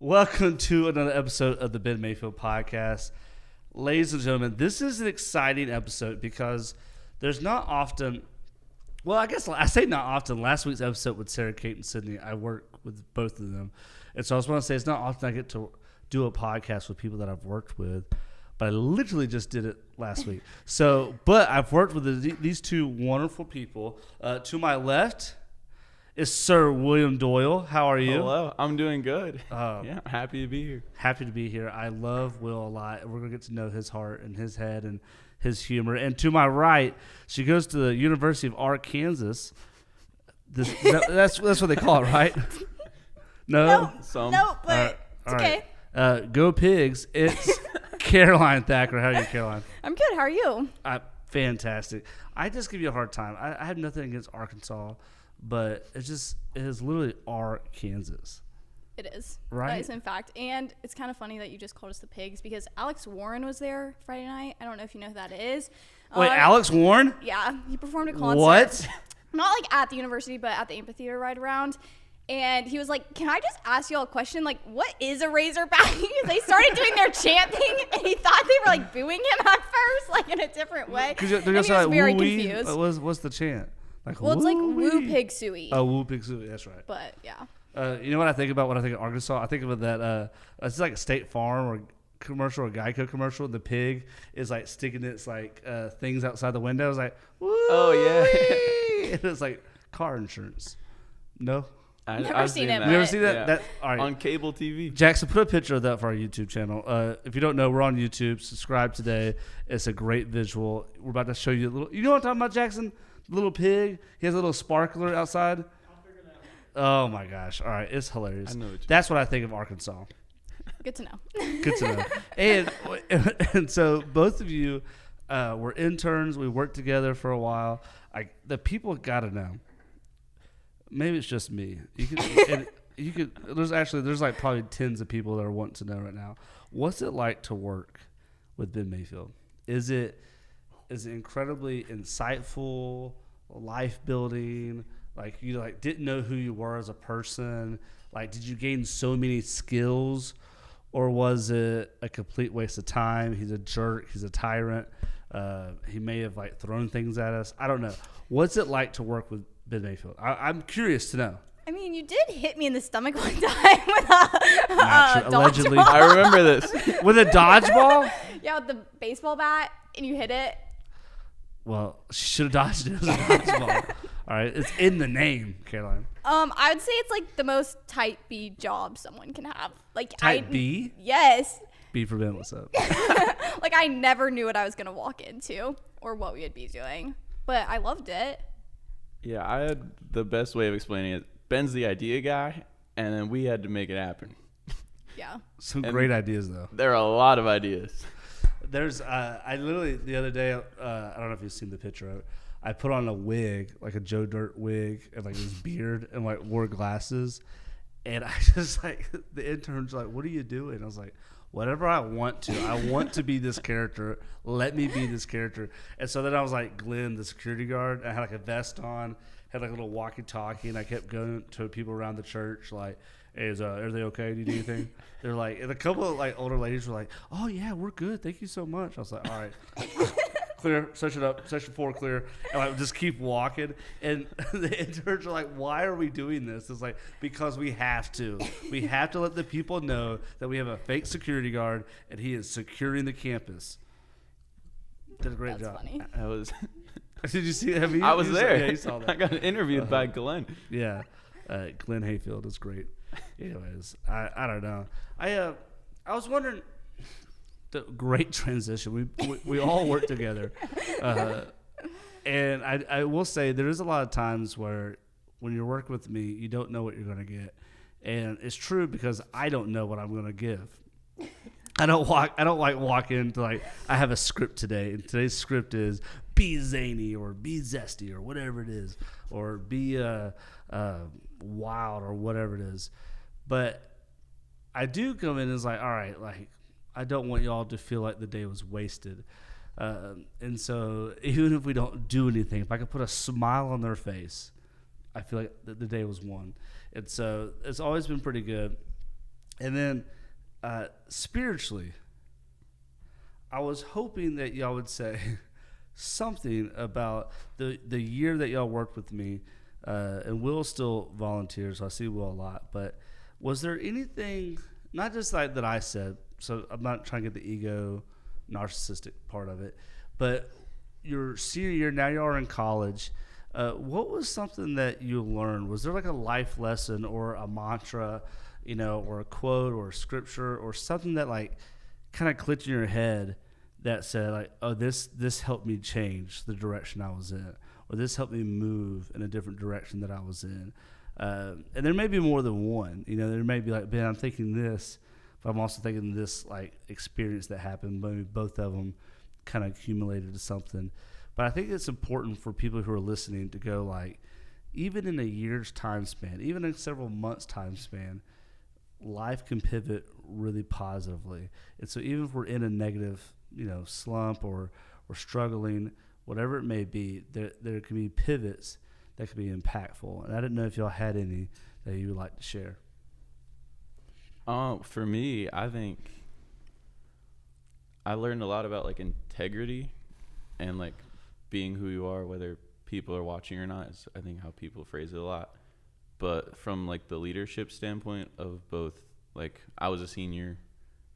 Welcome to another episode of the Ben Mayfield Podcast. Ladies and gentlemen, this is an exciting episode because there's not often, well, I guess I say not often. Last week's episode with Sarah, Kate, and Sydney, I work with both of them. And so I just want to say it's not often I get to do a podcast with people that I've worked with, but I literally just did it last week. But I've worked with these two wonderful people. To my left is Sir William Doyle. How are you? Hello, I'm doing good. I'm happy to be here. Happy to be here. I love Will a lot. We're going to get to know his heart and his head and his humor. And to my right, she goes to the University of Arkansas. That's what they call it, right? No? But it's okay. Go Pigs. It's Caroline Thacker. How are you, Caroline? I'm good. How are you? Fantastic. I just give you a hard time. I have nothing against Arkansas, but it is literally Arkansas. It is. Right? That is, in fact. And it's kind of funny that you just called us the Pigs because Alex Warren was there Friday night. I don't know if you know who that is. Wait, Alex Warren? Yeah. He performed a concert. What? Not like at the university, but at the amphitheater ride around. And he was like, can I just ask you all a question? Like, what is a Razorback? They started doing their chant thing, and he thought they were, like, booing him at first, like, in a different way. And he was very confused. What's the chant? Like, well, it's like Woo Pig Sooie. Oh, Woo Pig Sooie. That's right. But, yeah. You know what I think about when I think of Arkansas? I think of that, it's like a State Farm or commercial or Geico commercial. The pig is, like, sticking its, like, things outside the window. It's like, woo. Oh, yeah. And it's like car insurance. No? I've seen it. You ever see that? Yeah. All right. On cable TV. Jackson, put a picture of that for our YouTube channel. If you don't know, we're on YouTube. Subscribe today. It's a great visual. We're about to show you a little. You know what I'm talking about, Jackson? The little pig. He has a little sparkler outside. I'll figure that out. Oh my gosh! All right, it's hilarious. I know what That's what I think of Arkansas. Good to know. Good to know. And so both of you were interns. We worked together for a while. The people got to know. Maybe it's just me. There's like probably tens of people that are wanting to know right now. What's it like to work with Ben Mayfield? Is it incredibly insightful, life building? Like you didn't know who you were as a person. Like, did you gain so many skills, or was it a complete waste of time? He's a jerk. He's a tyrant. He may have like thrown things at us. I don't know. What's it like to work with Ben Mayfield? I'm curious to know. I mean, you did hit me in the stomach one time with a allegedly. dodgeball. I remember this. With a dodgeball? Yeah, with the baseball bat, and you hit it. Well, she should have dodged it. It was a dodgeball. All right, it's in the name, Caroline. I would say it's like the most type B job someone can have. Like Type B? Yes. B for Ben, what's up? Like I never knew what I was gonna walk into or what we would be doing, but I loved it. Yeah, I had the best way of explaining it. Ben's the idea guy, and then we had to make it happen. Yeah. Some great ideas, though. There are a lot of ideas. There's, I literally, the other day, I don't know if you've seen the picture of it. I put on a wig, like a Joe Dirt wig, and like his beard, and like wore glasses. And I just like, the intern's like, what are you doing? I was like, whatever I want to. I want to be this character. Let me be this character. And so then I was like Glenn, the security guard. I had like a vest on, had like a little walkie-talkie, and I kept going to people around the church like, hey, is everything okay? Do you need anything? They're like, and a couple of like older ladies were like, oh yeah, we're good. Thank you so much. I was like, all right. Clear, section up, section 4 clear, and I just keep walking. And the interns are like, "Why are we doing this?" It's like, because we have to. We have to let the people know that we have a fake security guard, and he is securing the campus. Did a great job. Funny. I was. Did you see? I was there. Yeah, you saw that. I got interviewed by Glenn. Yeah, Glenn Hayfield is great. Anyways, I don't know. I was wondering. Great transition. We all work together, and I will say there is a lot of times where when you're working with me, you don't know what you're going to get, and it's true because I don't know what I'm going to give. I don't walk into like I have a script today, and today's script is be zany or be zesty or whatever it is, or be wild or whatever it is, but I do come in as like, all right, like. I don't want y'all to feel like the day was wasted. And so even if we don't do anything, if I can put a smile on their face, I feel like the day was won. And so it's always been pretty good. And then spiritually, I was hoping that y'all would say something about the year that y'all worked with me. And Will still volunteers, so I see Will a lot. But was there anything, not just like that I said, so I'm not trying to get the ego, narcissistic part of it, but your senior year, now you are in college. What was something that you learned? Was there like a life lesson or a mantra, or a quote or a scripture or something that like kind of clicked in your head that said like, oh, this helped me change the direction I was in, or this helped me move in a different direction that I was in? And there may be more than one. There may be like, Ben, I'm thinking this, but I'm also thinking this like experience that happened. Maybe both of them kind of accumulated to something. But I think it's important for people who are listening to go like, even in a year's time span, even in several months' time span, life can pivot really positively. And so even if we're in a negative, slump or struggling, whatever it may be, there can be pivots that can be impactful. And I didn't know if y'all had any that you would like to share. For me, I think I learned a lot about like integrity and like being who you are, whether people are watching or not, is I think how people phrase it a lot. But from like the leadership standpoint of both, like I was a senior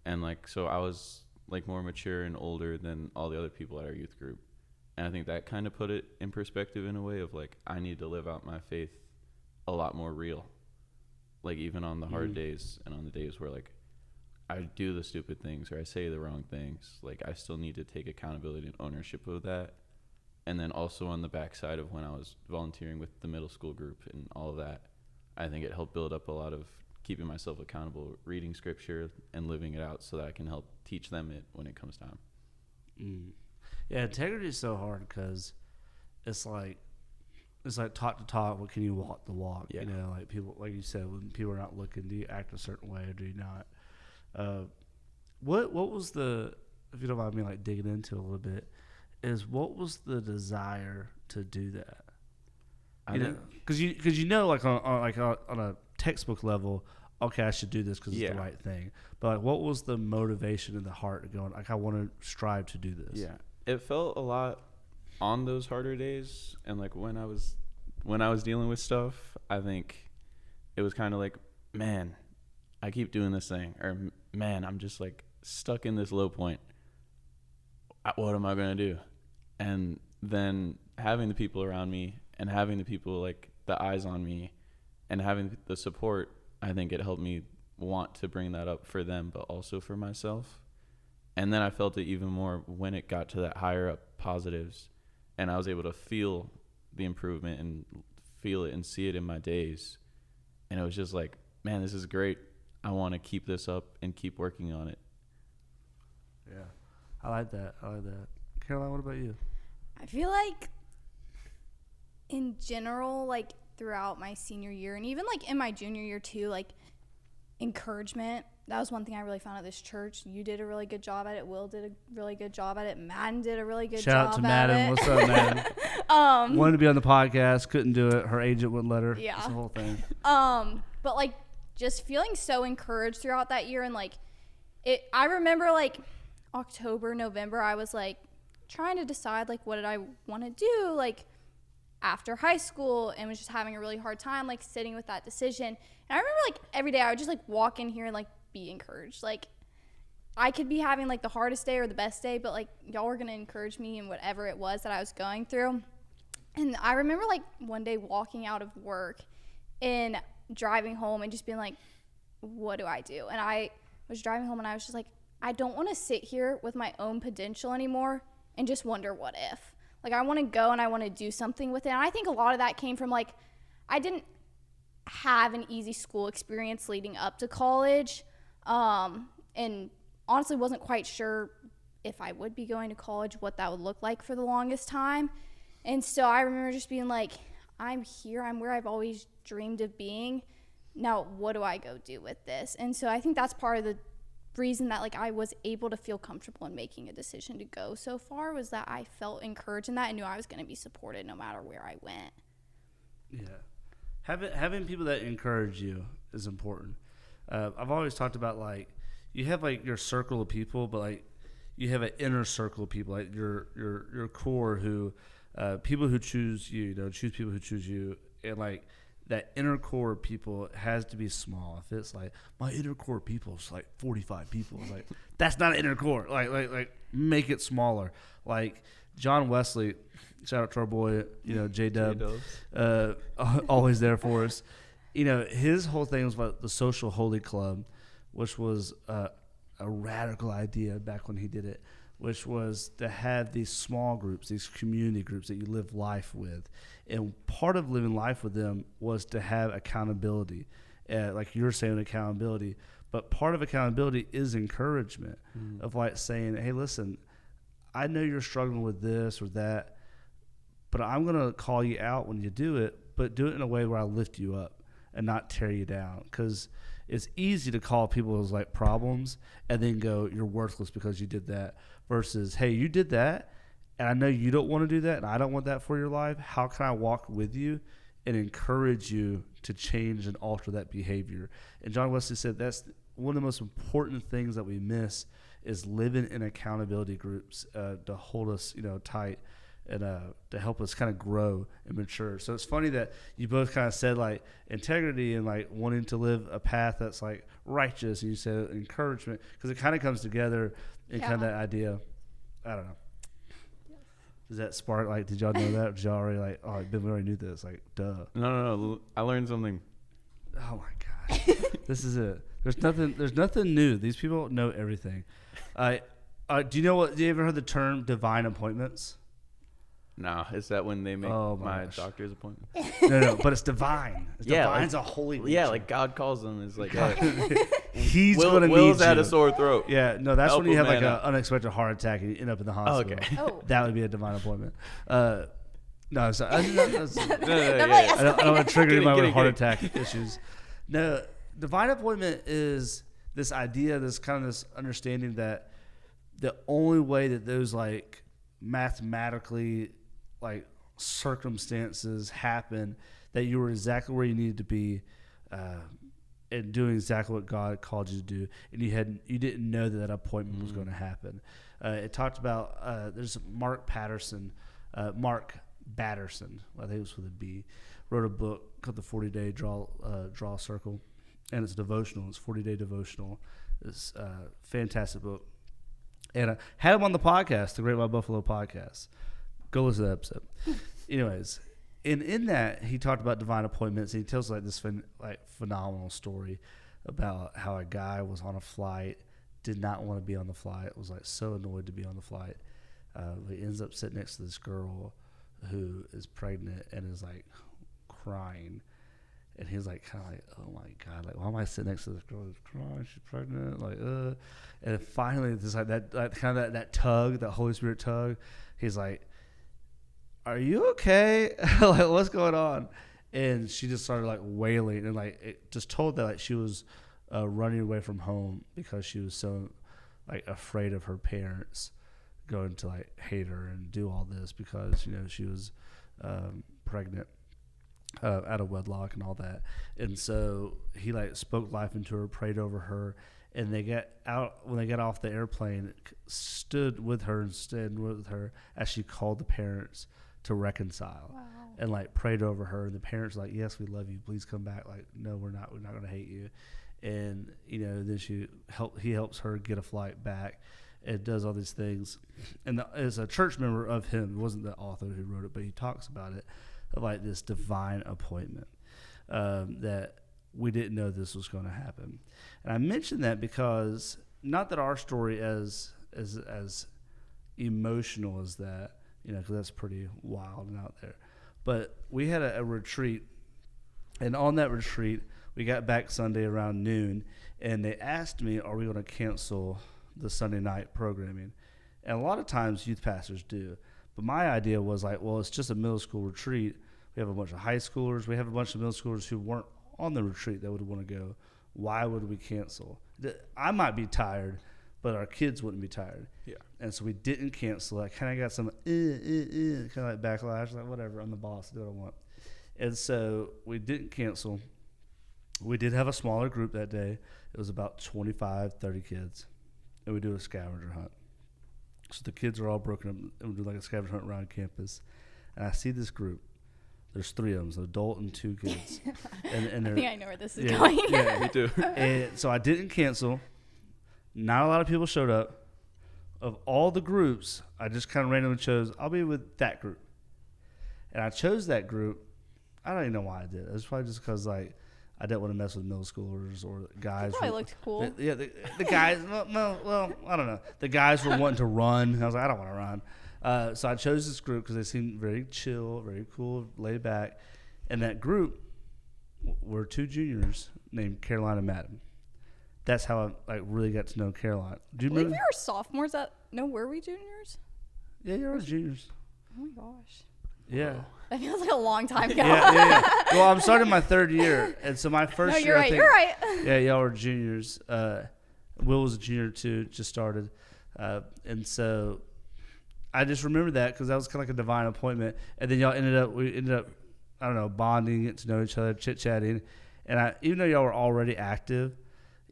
and like, so I was like more mature and older than all the other people at our youth group. And I think that kind of put it in perspective in a way of like, I need to live out my faith a lot more real. Like even on the hard days and on the days where like I do the stupid things or I say the wrong things, like I still need to take accountability and ownership of that. And then also on the backside of when I was volunteering with the middle school group and all of that, I think it helped build up a lot of keeping myself accountable, reading scripture and living it out so that I can help teach them it when it comes time. Yeah, integrity is so hard because it's like talk to talk. What can you walk the walk? Yeah. Like people, like you said, when people are not looking, do you act a certain way or do you not? What was the, if you don't mind me like digging into it a little bit, is what was the desire to do that? Because like on a textbook level, okay, I should do this because it's the right thing. But like, what was the motivation in the heart of going like, I want to strive to do this? Yeah, it felt a lot on those harder days, and like when I was dealing with stuff, I think it was kind of like, man, I keep doing this thing, or man, I'm just like stuck in this low point. What am I gonna do? And then having the people around me and having the people like the eyes on me and having the support, I think it helped me want to bring that up for them, but also for myself. And then I felt it even more when it got to that higher up positives and I was able to feel the improvement and feel it and see it in my days. And it was just like, man, this is great. I want to keep this up and keep working on it. Yeah. I like that. Caroline, what about you? I feel like in general, like throughout my senior year and even like in my junior year too, like encouragement, that was one thing I really found at this church. You did a really good job at it. Will did a really good job at it. Madden did a really good Shout job out to at Madden. it. What's up, Madden? Wanted to be on the podcast, couldn't do it. Her agent wouldn't let her. Yeah. It's the whole thing. But like just feeling so encouraged throughout that year and like I remember like October, November, I was like trying to decide like what did I want to do like after high school and was just having a really hard time like sitting with that decision. And I remember like every day I would just like walk in here and like be encouraged. Like I could be having like the hardest day or the best day, but like y'all were gonna encourage me in whatever it was that I was going through. And I remember like one day walking out of work and driving home and just being like, what do I do? And I was driving home and I was just like, I don't want to sit here with my own potential anymore and just wonder what if. Like I want to go and I want to do something with it. And I think a lot of that came from like, I didn't have an easy school experience leading up to college. And honestly wasn't quite sure if I would be going to college, what that would look like for the longest time. And so I remember just being like, I'm here, I'm where I've always dreamed of being. Now, what do I go do with this? And so I think that's part of the reason that like I was able to feel comfortable in making a decision to go so far was that I felt encouraged in that and knew I was going to be supported no matter where I went. Yeah. Having people that encourage you is important. I've always talked about like you have like your circle of people, but like you have an inner circle of people, like your core who people who choose you, choose people who choose you, and like that inner core of people has to be small. If it's like my inner core of people is like 45 people, like that's not an inner core. Like make it smaller. Like John Wesley, shout out to our boy, J Dub, always there for us. His whole thing was about the Social Holy Club, which was a radical idea back when he did it, which was to have these small groups, these community groups that you live life with. And part of living life with them was to have accountability, like you're saying, accountability. But part of accountability is encouragement of like saying, hey, listen, I know you're struggling with this or that, but I'm going to call you out when you do it, but do it in a way where I lift you up and not tear you down. Because it's easy to call people's like problems and then go, you're worthless because you did that, versus, hey, you did that, and I know you don't want to do that, and I don't want that for your life. How can I walk with you and encourage you to change and alter that behavior? And John Wesley said that's one of the most important things that we miss is living in accountability groups to hold us, tight and to help us kind of grow and mature. So it's funny that you both kind of said like integrity and like wanting to live a path that's like righteous, and you said encouragement, because it kind of comes together in kind of that idea. I don't know. Does that spark like? Did y'all know that? Did y'all already like? Oh, we already knew this. Like, duh. No. I learned something. Oh my gosh, this is it. There's nothing new. These people know everything. Do you know what? Do you ever heard the term divine appointments? No, is that when they make my doctor's appointment? No, but it's divine. Divine's a holy nature. Yeah, like God calls them. It's like He's going to need you. Will's had a sore throat. Yeah, no, that's when you have like an unexpected heart attack and you end up in the hospital. Okay. Oh. That would be a divine appointment. No, sorry. I don't want to trigger anybody with heart attack issues. No, divine appointment is this idea, this kind of this understanding that the only way that those like mathematically like circumstances happen, that you were exactly where you needed to be and doing exactly what God called you to do, and you didn't know that appointment was going to happen. It talked about there's Mark Batterson, I think it was with a B, wrote a book called the 40-Day Draw Circle, and it's devotional. It's 40-day devotional. It's a fantastic book. And I had him on the podcast, the Great White Buffalo podcast. Go listen to that episode. Anyways, and in that, he talked about divine appointments. And he tells like this phenomenal story about how a guy was on a flight, did not want to be on the flight, was like so annoyed to be on the flight. He ends up sitting next to this girl who is pregnant and is like crying. And he's like, kind of like, oh my God, like, why am I sitting next to this girl who's crying? She's pregnant, like, And finally, there's like that kind of that tug, that Holy Spirit tug. He's like, are you okay? Like, what's going on? And she just started like wailing and like it just told that like she was running away from home because she was so like afraid of her parents going to like hate her and do all this because she was pregnant. Out of wedlock and all that, and so he like spoke life into her, prayed over her, and when they got off the airplane, stood with her as she called the parents to reconcile. Wow. And like prayed over her, and the parents were like, yes, we love you, please come back. Like, no, we're not going to hate you. And then he helps her get a flight back and does all these things. And as a church member of him, it wasn't the author who wrote it, but he talks about it, of like this divine appointment that we didn't know this was going to happen. And I mention that because not that our story as emotional as that, because that's pretty wild and out there, but we had a retreat, and on that retreat we got back Sunday around noon, and they asked me, are we going to cancel the Sunday night programming? And a lot of times youth pastors do. But my idea was like, well, it's just a middle school retreat. We have a bunch of high schoolers. We have a bunch of middle schoolers who weren't on the retreat that would want to go. Why would we cancel? I might be tired, but our kids wouldn't be tired. Yeah. And so we didn't cancel. I kind of got some kind of like backlash, like whatever, I'm the boss, do what I want. And so we didn't cancel. we did have a smaller group that day. It was about 25, 30 kids. And we do a scavenger hunt. So the kids are all broken up, and we do like a scavenger hunt around campus. And I see this group. There's 3 of them, so adult and 2 kids. And I think I know where this is going. Yeah, me too. And so I didn't cancel. Not a lot of people showed up. Of all the groups, I just kind of randomly chose, I'll be with that group. And I chose that group. I don't even know why I did. It was probably just because, like, I didn't want to mess with middle schoolers or guys. Probably looked cool. The guys, well, I don't know. The guys were wanting to run. I was like, I don't want to run. So I chose this group because they seemed very chill, very cool, laid back. And that group were 2 juniors named Caroline and Madden. That's how I really got to know Caroline. Do you I believe remember? we were sophomores. Were we juniors? Yeah, you were juniors. Oh my gosh. Yeah. That feels like a long time ago. Yeah. Well, I'm starting my 3rd year, and so my first No, year. you're right. You're right. Yeah, y'all were juniors. Will was a junior too, just started, and so I just remember that because that was kind of like a divine appointment. And then we ended up, I don't know, bonding, getting to know each other, chit chatting, and even though y'all were already active,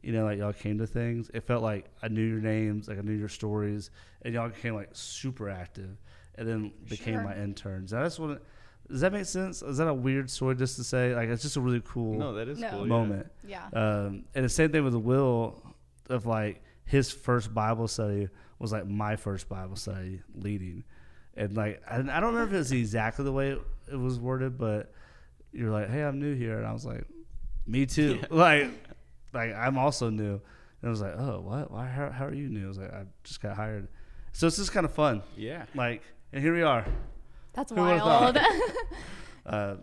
you know, like y'all came to things, it felt like I knew your names, like I knew your stories, and y'all became like super active, and then became my interns. And that's what. Does that make sense? Is that a weird story just to say? Like, it's just a really cool cool moment. Yeah. And the same thing with Will, of like his first Bible study was like my first Bible study leading. And like, I don't remember if it was exactly the way it was worded, but you're like, hey, I'm new here. And I was like, me too. Yeah. Like I'm also new. And I was like, oh, what? Why? How are you new? I was like, I just got hired. So it's just kind of fun. Yeah. Like, and here we are. That's Who would've wild. thought?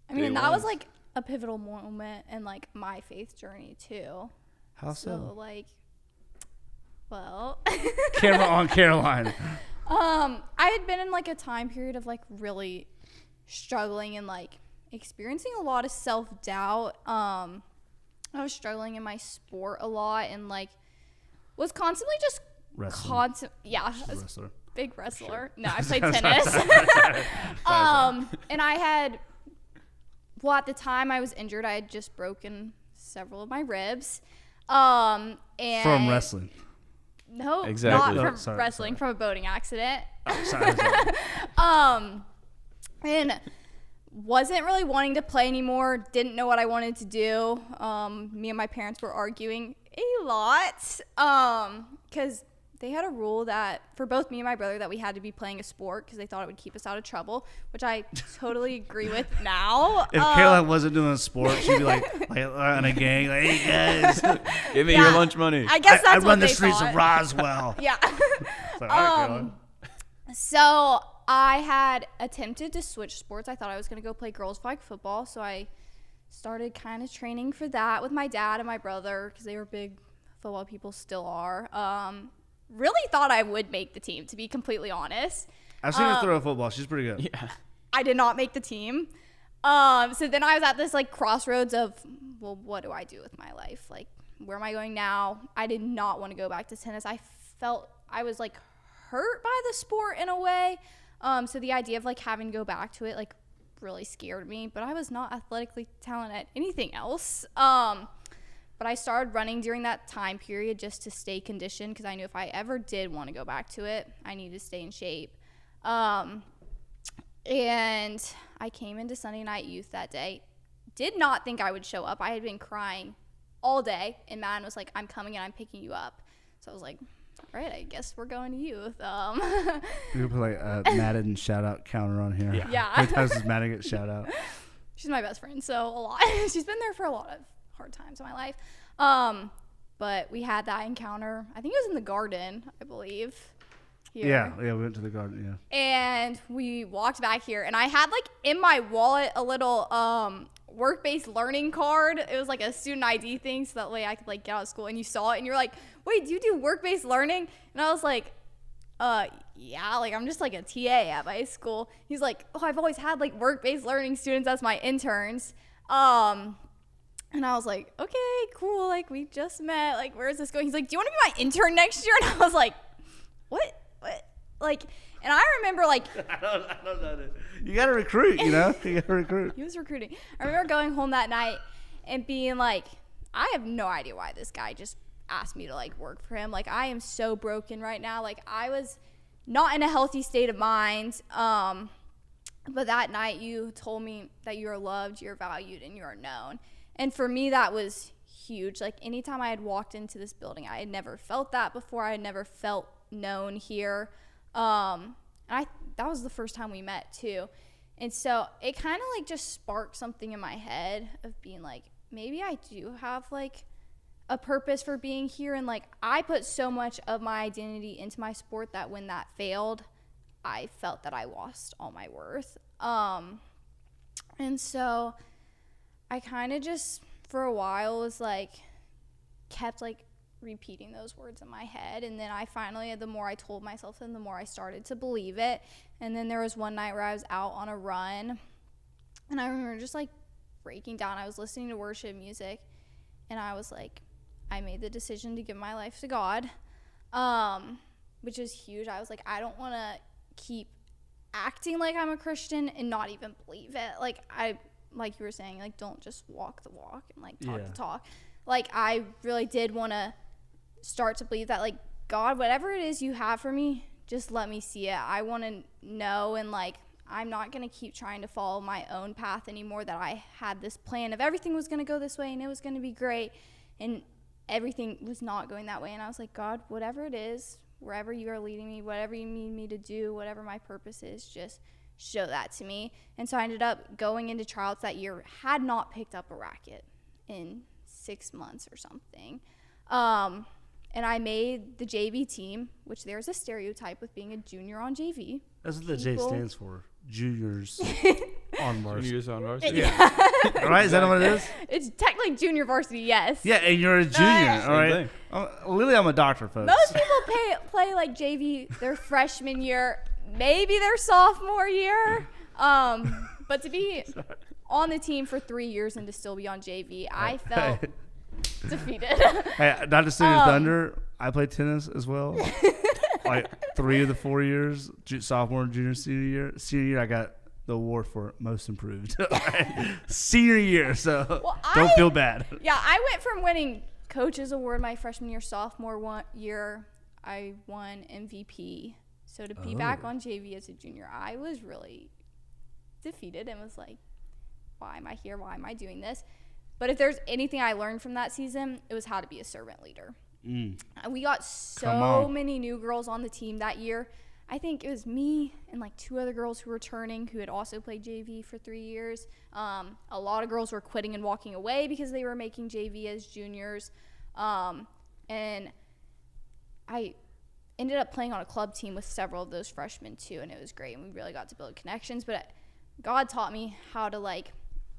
I mean, that was like a pivotal moment in like my faith journey too. How so? Like, well, Camera on Caroline. I had been in like a time period of like really struggling and like experiencing a lot of self-doubt. I was struggling in my sport a lot and like was constantly just Wrestling. Wrestler. Big wrestler. Sure. No, I played Sorry. tennis. And I had, well, at the time I was injured. I had just broken several of my ribs. And From wrestling. No, exactly. not from wrestling, from a boating accident. Oh, sorry. And wasn't really wanting to play anymore. Didn't know what I wanted to do. Me and my parents were arguing a lot. Because they had a rule that for both me and my brother that we had to be playing a sport because they thought it would keep us out of trouble, which I totally agree with now. If Caroline wasn't doing a sport, she'd be like on a gang, like, hey guys, give me your lunch money. I guess that's I what run the they streets thought. of Roswell. Yeah. Like, all right, Caroline. So I had attempted to switch sports. I thought I was going to go play girls flag football. So I started kind of training for that with my dad and my brother because they were big football people, still are. Really thought I would make the team, to be completely honest. I've seen her throw a football. She's pretty good. Yeah. I did not make the team. So then I was at this like crossroads of, well, what do I do with my life? Like, where am I going now? I did not want to go back to tennis. I felt I was like hurt by the sport in a way. So the idea of like having to go back to it like really scared me, but I was not athletically talented at anything else. But I started running during that time period just to stay conditioned because I knew if I ever did want to go back to it, I needed to stay in shape. And I came into Sunday Night Youth that day. Did not think I would show up. I had been crying all day, and Madden was like, I'm coming and I'm picking you up. So I was like, all right, I guess we're going to youth. We could put like a Madden shout out counter on here. Yeah. How many times does Madden get shout out? She's my best friend, so a lot. She's been there for a lot of hard times in my life. But we had that encounter. I think it was in the garden, I believe. Here. Yeah, we went to the garden, yeah. And we walked back here, and I had like in my wallet a little work-based learning card. It was like a student ID thing, so that way I could like get out of school. And you saw it, and you're like, "Wait, do you do work-based learning?" And I was like, yeah, like I'm just like a TA at my school. He's like, "Oh, I've always had like work-based learning students as my interns." And I was like, "Okay, cool. Like we just met. Like where is this going?" He's like, "Do you want to be my intern next year?" And I was like, "What?" Like, and I remember like I don't know. You got to recruit, you know? You got to recruit. He was recruiting. I remember going home that night and being like, I have no idea why this guy just asked me to like work for him. Like, I am so broken right now. Like, I was not in a healthy state of mind. But that night you told me that you are loved, you're valued, and you are known. And for me, that was huge. Like, anytime I had walked into this building, I had never felt that before. I had never felt known here. And that was the first time we met too. And so it kind of like just sparked something in my head of being like, maybe I do have like a purpose for being here. And like, I put so much of my identity into my sport that when that failed, I felt that I lost all my worth. And so I kind of just for a while was like, kept like repeating those words in my head. And then I finally, the more I told myself and the more I started to believe it. And then there was one night where I was out on a run and I remember just like breaking down. I was listening to worship music and I was like, I made the decision to give my life to God, which is huge. I was like, I don't want to keep acting like I'm a Christian and not even believe it. Like you were saying, like, don't just walk the walk and like talk the talk. Like, I really did want to start to believe that, like, God, whatever it is you have for me, just let me see it. I want to know, and like, I'm not going to keep trying to follow my own path anymore, that I had this plan of everything was going to go this way and it was going to be great, and everything was not going that way. And I was like, God, whatever it is, wherever you are leading me, whatever you need me to do, whatever my purpose is, just show that to me. And so I ended up going into tryouts that year, had not picked up a racket in 6 months or something. And I made the JV team, which there's a stereotype with being a junior on JV. That's what the J stands for. Juniors on varsity. Juniors on varsity. Yeah. Right? Is that what it is? It's technically junior varsity, yes. Yeah, and you're a junior, all right? Literally, I'm a doctor, folks. Most people play like JV their freshman year, maybe their sophomore year. But to be on the team for 3 years and to still be on JV, I felt defeated. Hey, not to steal your thunder, I played tennis as well. Like 3 of the 4 years, sophomore, junior, senior year. Senior year, I got the award for most improved. Senior year, so don't feel bad. Yeah, I went from winning coaches award my freshman year, sophomore year, I won MVP. So to be back on JV as a junior, I was really defeated and was like, why am I here? Why am I doing this? But if there's anything I learned from that season, it was how to be a servant leader. And we got so many new girls on the team that year. I think it was me and like 2 other girls who were returning who had also played JV for 3 years. A lot of girls were quitting and walking away because they were making JV as juniors. And I ended up playing on a club team with several of those freshmen too, and it was great, and we really got to build connections. But God taught me how to, like,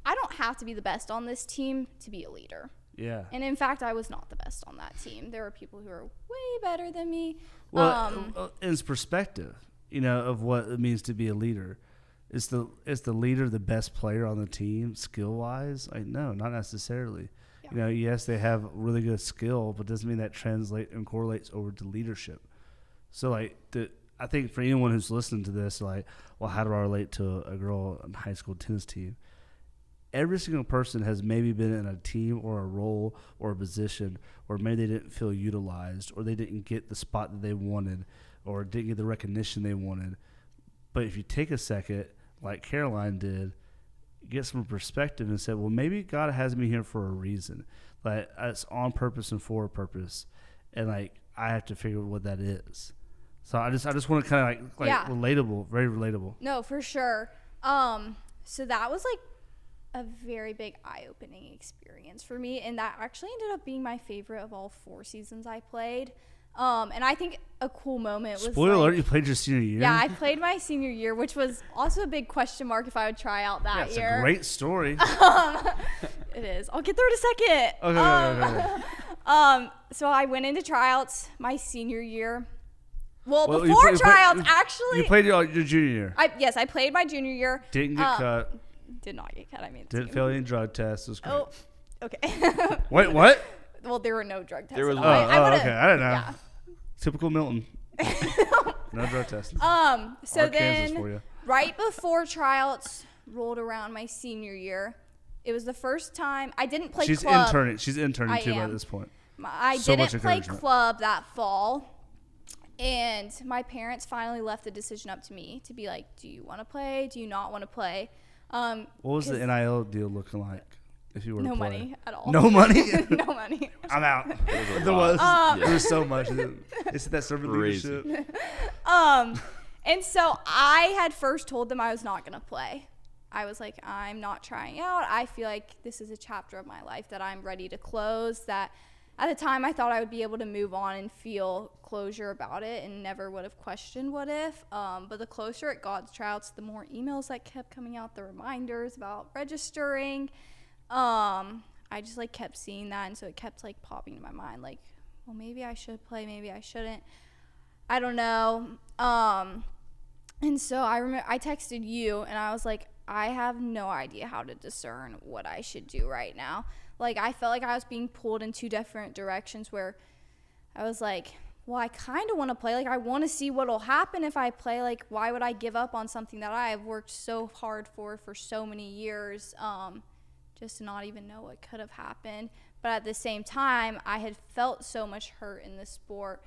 I don't have to be the best on this team to be a leader. Yeah. And in fact, I was not the best on that team. There were people who were way better than me. Well, it's perspective, of what it means to be a leader. Is the leader the best player on the team skill wise? No, not necessarily. Yeah. Yes, they have really good skill, but doesn't mean that translates and correlates over to leadership. So I think for anyone who's listening to this, like, well, how do I relate to a girl on a high school tennis team? Every single person has maybe been in a team or a role or a position where maybe they didn't feel utilized, or they didn't get the spot that they wanted, or didn't get the recognition they wanted. But if you take a second, like Caroline did, get some perspective and say, well, maybe God has me here for a reason. Like, it's on purpose and for a purpose. And like, I have to figure out what that is. So I just want to kind of like relatable, very relatable. No, for sure. So that was like a very big eye-opening experience for me, and that actually ended up being my favorite of all 4 seasons I played. And I think a cool moment was, spoiler alert, you played your senior year? Yeah, I played my senior year, which was also a big question mark if I would try out that year. It's a great story. It is. I'll get there in a second. Okay. So I went into tryouts my senior year. Well, before tryouts, actually. You played your junior year. Yes, I played my junior year. Didn't get cut. Did not get cut. I mean, didn't fail any drug tests. It was great. Oh, okay. Wait, what? Well, there were no drug tests. There was okay. I don't know. Yeah. Typical Milton. No drug tests. So then, right before tryouts rolled around my senior year, It was the first time I didn't play She's club. interning. She's interning I too by am. this point. I So much didn't play encouragement. club that fall. And my parents finally left the decision up to me to be like, do you want to play? Do you not want to play? What was the 'cause NIL deal looking like if you were no to play? money at all. No money? No money. I'm out. a There lot. was. Yeah. There was so much. It's that servant Crazy. leadership. And so I had first told them I was not going to play. I was like, I'm not trying out. I feel like this is a chapter of my life that I'm ready to close. That at the time I thought I would be able to move on and feel closure about it and never would have questioned what if. But the closer it got to tryouts, the more emails that kept coming out, the reminders about registering. I just like kept seeing that, and so it kept like popping in my mind, like, well, maybe I should play, maybe I shouldn't. I don't know. And so I remember I texted you, and I was like, I have no idea how to discern what I should do right now. Like, I felt like I was being pulled in two different directions where I was like, well, I kind of want to play. Like, I want to see what will happen if I play. Like, why would I give up on something that I have worked so hard for so many years, just to not even know what could have happened. But at the same time, I had felt so much hurt in the sport.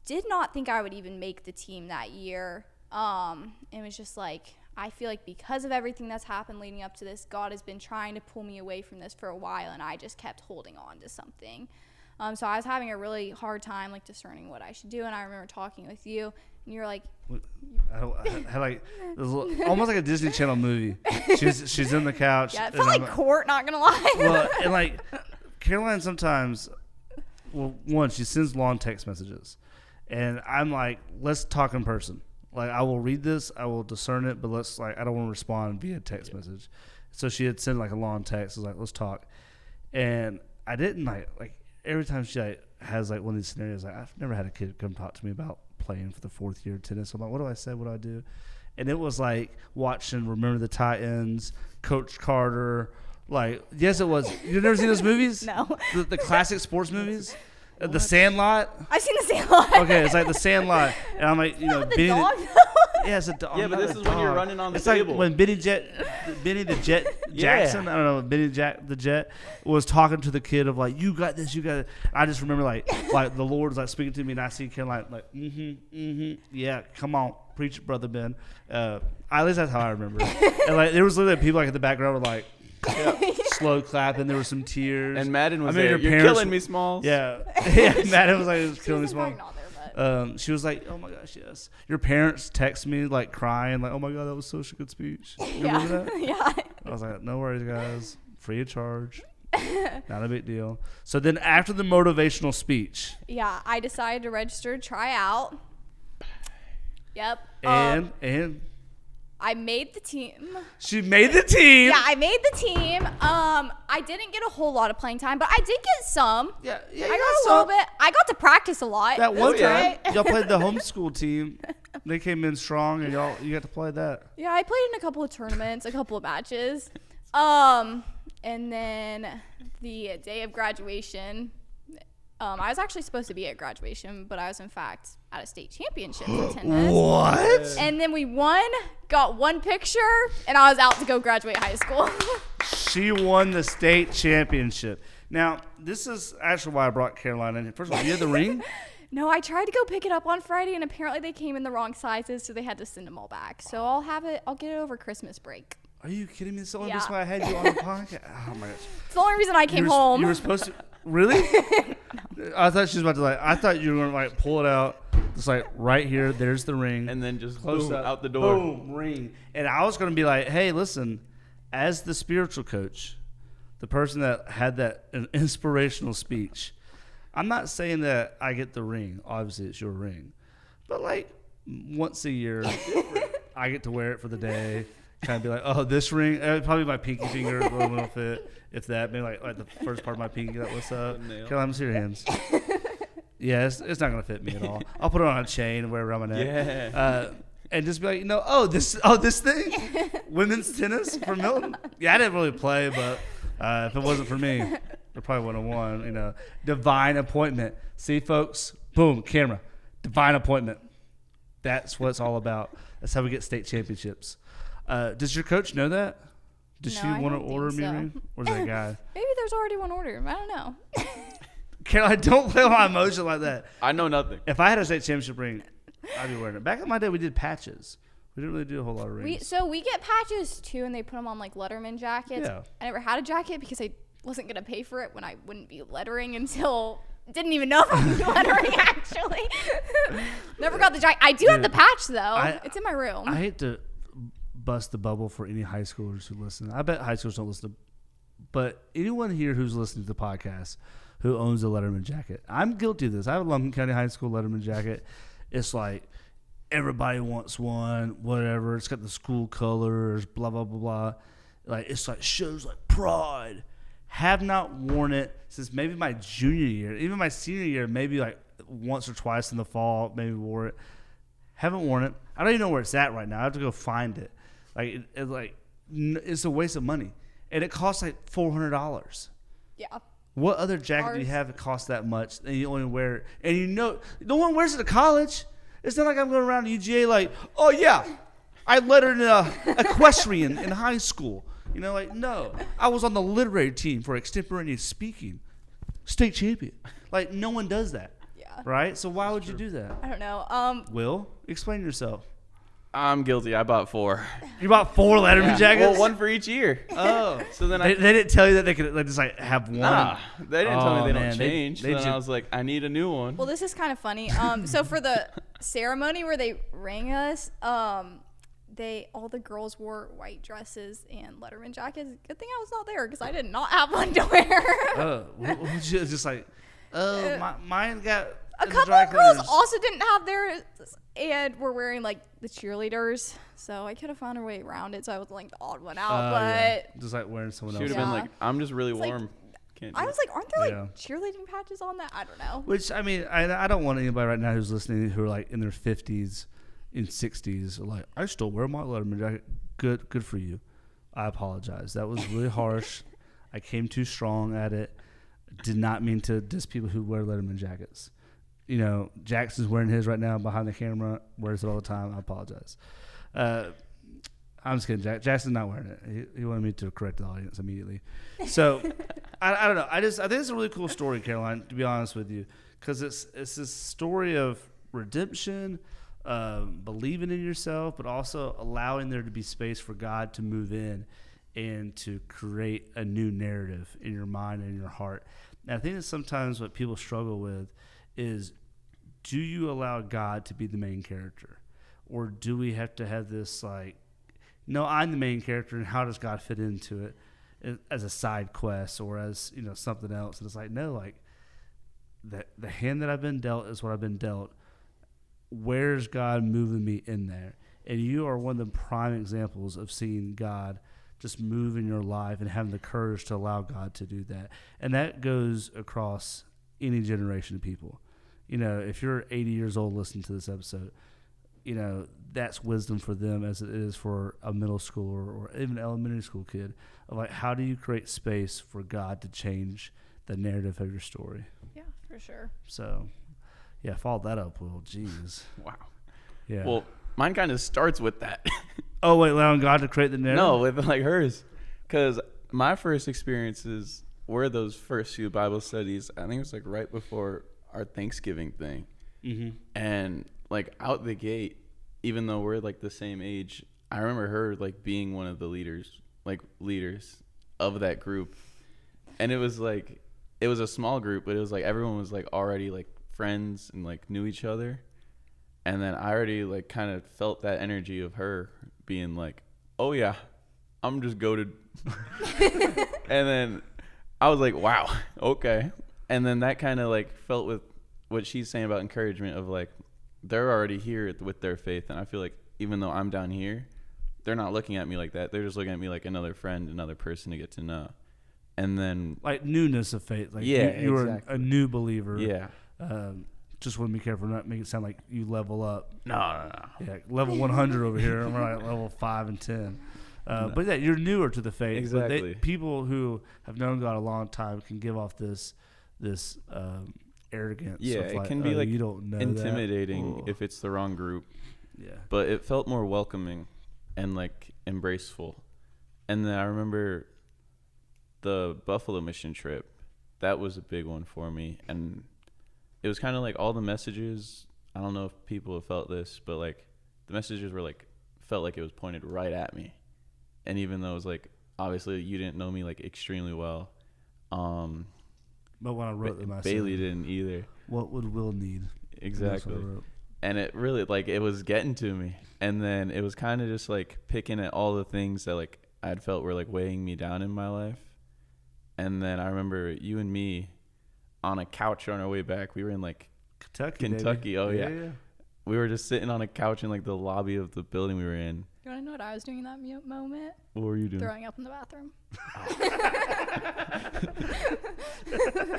Did not think I would even make the team that year. It was just like, I feel like because of everything that's happened leading up to this, God has been trying to pull me away from this for a while, and I just kept holding on to something. So I was having a really hard time, like, discerning what I should do, and I remember talking with you, and you were like, I had like this little, almost like a Disney Channel movie. She's in the couch. yeah, it and felt like I'm court, not gonna lie. well, and like Caroline sometimes, well, one, she sends long text messages, and I'm like, let's talk in person. Like, I will read this, I will discern it, but let's, like, I don't want to respond via text message. So she had sent like a long text. I was like, let's talk, and I didn't like every time she like has like one of these scenarios. Like, I've never had a kid come talk to me about playing for the fourth year of tennis. I'm like, what do I say? What do I do? And it was like watching Remember the Titans, Coach Carter. Like, yes, it was. You've never seen those movies? No. The classic sports movies? The Sandlot? I've seen the Sandlot. Okay, it's like the Sandlot. And I'm like, you know, With the Benny dog, yeah, it's a dog. Yeah, but this is when you're running on the it's table. like when Benny the Jet Jackson, I don't know, Benny the Jet was talking to the kid of like, you got this, you got it. I just remember like the Lord's like speaking to me, and I see Caroline like, yeah, come on, preach it, brother Ben. At least that's how I remember it. And like there was literally people like in the background were like slow clapping. There were some tears. And Madden was I mean, there. your You're parents killing were- me, Smalls. Yeah, yeah. Madden was like, it was killing me She's small. probably not there, but She was like, "Oh my gosh, yes." Your parents text me like crying, like, "Oh my god, that was such a good speech." You remember that? yeah. I was like, "No worries, guys, free of charge, not a big deal." So then, after the motivational speech, Yeah, I decided to register, try out. Yep. and I made the team. she made the team. Yeah, I made the team. I didn't get a whole lot of playing time, but I did get some. yeah, I got a little bit. I got to practice a lot. That one That's time, great. y'all played the homeschool you They came in strong, and you got to play that. Yeah, I played in a couple of tournaments, a couple of matches. And then the day of graduation, I was actually supposed to be at graduation, but I was in fact at a state championship for tennis. What? And then we won, got one picture, and I was out to go graduate high school. She won the state championship. Now, this is actually why I brought Caroline in. First of all, you had the ring? No, I tried to go pick it up on Friday, and apparently they came in the wrong sizes, so they had to send them all back. So I'll get it over Christmas break. Are you kidding me? That's the only Yeah. reason why I had you on the podcast. Oh my gosh. It's the only reason I came you were, home. You were supposed to. Really? I thought she was about to like. I thought you were going to like pull it out. It's like right here. There's the ring. And then just Close boom, up, out the door. Boom, ring. And I was going to be like, hey, listen, as the spiritual coach, the person that had that an inspirational speech, I'm not saying that I get the ring. Obviously, it's your ring. But like once a year, I get to wear it for the day. Kind of be like, oh, this ring, probably my pinky finger will fit, if that. Maybe like the first part of my pinky. Like, what's up? Nail. Caroline, let me see your hands. Yeah, it's not gonna fit me at all. I'll put it on a chain and wear it around my neck. Yeah. And just be like, this thing, women's tennis for Milton. Yeah, I didn't really play, but if it wasn't for me, I probably would have won. Divine appointment. See, folks, boom, camera, divine appointment. That's what it's all about. That's how we get state championships. Does your coach know that? Does No, she I want to don't order think me so. ring? Or is that a guy? Maybe there's already one order. I don't know. Caroline, don't play with my emotion like that. I know nothing. If I had a state championship ring, I'd be wearing it. Back in my day, we did patches. We didn't really do a whole lot of rings. We get patches too, and they put them on like Letterman jackets. Yeah. I never had a jacket because I wasn't gonna pay for it when I wouldn't be lettering until didn't even know if I was lettering actually. Never got the jacket. I do have the patch though. It's in my room. I hate to bust the bubble for any high schoolers who listen. I bet high schoolers don't listen to, but anyone here who's listening to the podcast who owns a Letterman jacket, I'm guilty of this. I have a Logan County High School Letterman jacket. It's like everybody wants one, whatever. It's got the school colors, blah blah blah blah. Like it's like shows like pride. Have not worn it since maybe my junior year, even my senior year, maybe like once or twice in the fall, maybe wore it. Haven't worn it. I don't even know where it's at right now. I have to go find it. Like it's a waste of money, and it costs like $400. Yeah. What other jacket do you have that costs that much, and you only wear it? And you know, no one wears it to college. It's not like I'm going around to UGA like, oh yeah, I lettered in equestrian in high school. You know, like, no. I was on the literary team for extemporaneous speaking. State champion. Like, no one does that. Yeah. Right? So why would you do that? I don't know. Will, explain yourself. I'm guilty. I bought 4. You bought 4 Letterman jackets? Well, one for each year. Oh. So then they didn't tell you that they could like, just like have one? Nah, they didn't tell me they don't man. change. They so then I was like, I need a new one. Well, this is kind of funny. So for the ceremony where they rang us, all the girls wore white dresses and Letterman jackets. Good thing I was not there because I did not have one to wear. Just like, mine got. A couple of girls also didn't have theirs and were wearing like the cheerleaders, so I could have found a way around it. So I was like the odd one out, but yeah. Just like wearing someone She else. would have been like, I'm just really Like, warm. Can't do I it. was like, aren't there like cheerleading patches on that? I don't know. Which I mean, I don't want anybody right now who's listening who are like in their 50s, in 60s, like I still wear my Letterman jacket. Good for you. I apologize. That was really harsh. I came too strong at it. Did not mean to diss people who wear Letterman jackets. You know, Jackson's wearing his right now behind the camera. Wears it all the time. I apologize. I'm just kidding. Jackson's not wearing it. He wanted me to correct the audience immediately. So I don't know. I think it's a really cool story, Caroline. To be honest with you, because it's this story of redemption, believing in yourself, but also allowing there to be space for God to move in and to create a new narrative in your mind and in your heart. And I think that sometimes what people struggle with is, do you allow God to be the main character? Or do we have to have this like, no, I'm the main character, and how does God fit into it as a side quest or as, you know, something else? And it's like, no, like the hand that I've been dealt is what I've been dealt. Where's God moving me in there? And you are one of the prime examples of seeing God just move in your life and having the courage to allow God to do that. And that goes across any generation of people. You know, if you're 80 years old listening to this episode, you know, that's wisdom for them as it is for a middle schooler or even elementary school kid. Of like, how do you create space for God to change the narrative of your story? Yeah, for sure. So, yeah, follow that up, Will. Jeez. Wow. Yeah. Well, mine kind of starts with that. Oh, wait, allowing God to create the narrative? No, with like hers. Because my first experiences were those first few Bible studies. I think it was like right before our Thanksgiving thing. Mm-hmm. And like out the gate, even though we're like the same age, I remember her like being one of the leaders of that group. And it was like, it was a small group, but it was like everyone was like already like friends and like knew each other. And then I already like kind of felt that energy of her being like, oh yeah, I'm just goated. And then I was like, wow, okay. And then that kind of like felt with what she's saying about encouragement of like, they're already here with their faith. And I feel like even though I'm down here, they're not looking at me like that. They're just looking at me like another friend, another person to get to know. And then like newness of faith. Like yeah, you were exactly. a new believer. Yeah. Just want to be careful not make it sound like you level up. No. Yeah, level 100 over here. I'm right at level 5 and 10. But yeah, you're newer to the faith. Exactly. But people who have known God a long time can give off this arrogance. Yeah, of like, it can be like you don't know intimidating that. if it's the wrong group. Yeah. But it felt more welcoming and like embraceful. And then I remember the Buffalo mission trip. That was a big one for me. And it was kind of like all the messages. I don't know if people have felt this, but like the messages were like, felt like it was pointed right at me. And even though it was like, obviously you didn't know me like extremely well. But when I wrote them, I Bailey said, didn't either. what would Will need? Exactly. And it really, like, it was getting to me. And then it was kind of just like picking at all the things that like I'd felt were like weighing me down in my life. And then I remember you and me on a couch on our way back. We were in like Kentucky. Baby. Oh yeah. Yeah. We were just sitting on a couch in like the lobby of the building we were in. You want to know what I was doing in that moment? What were you doing? Throwing up in the bathroom.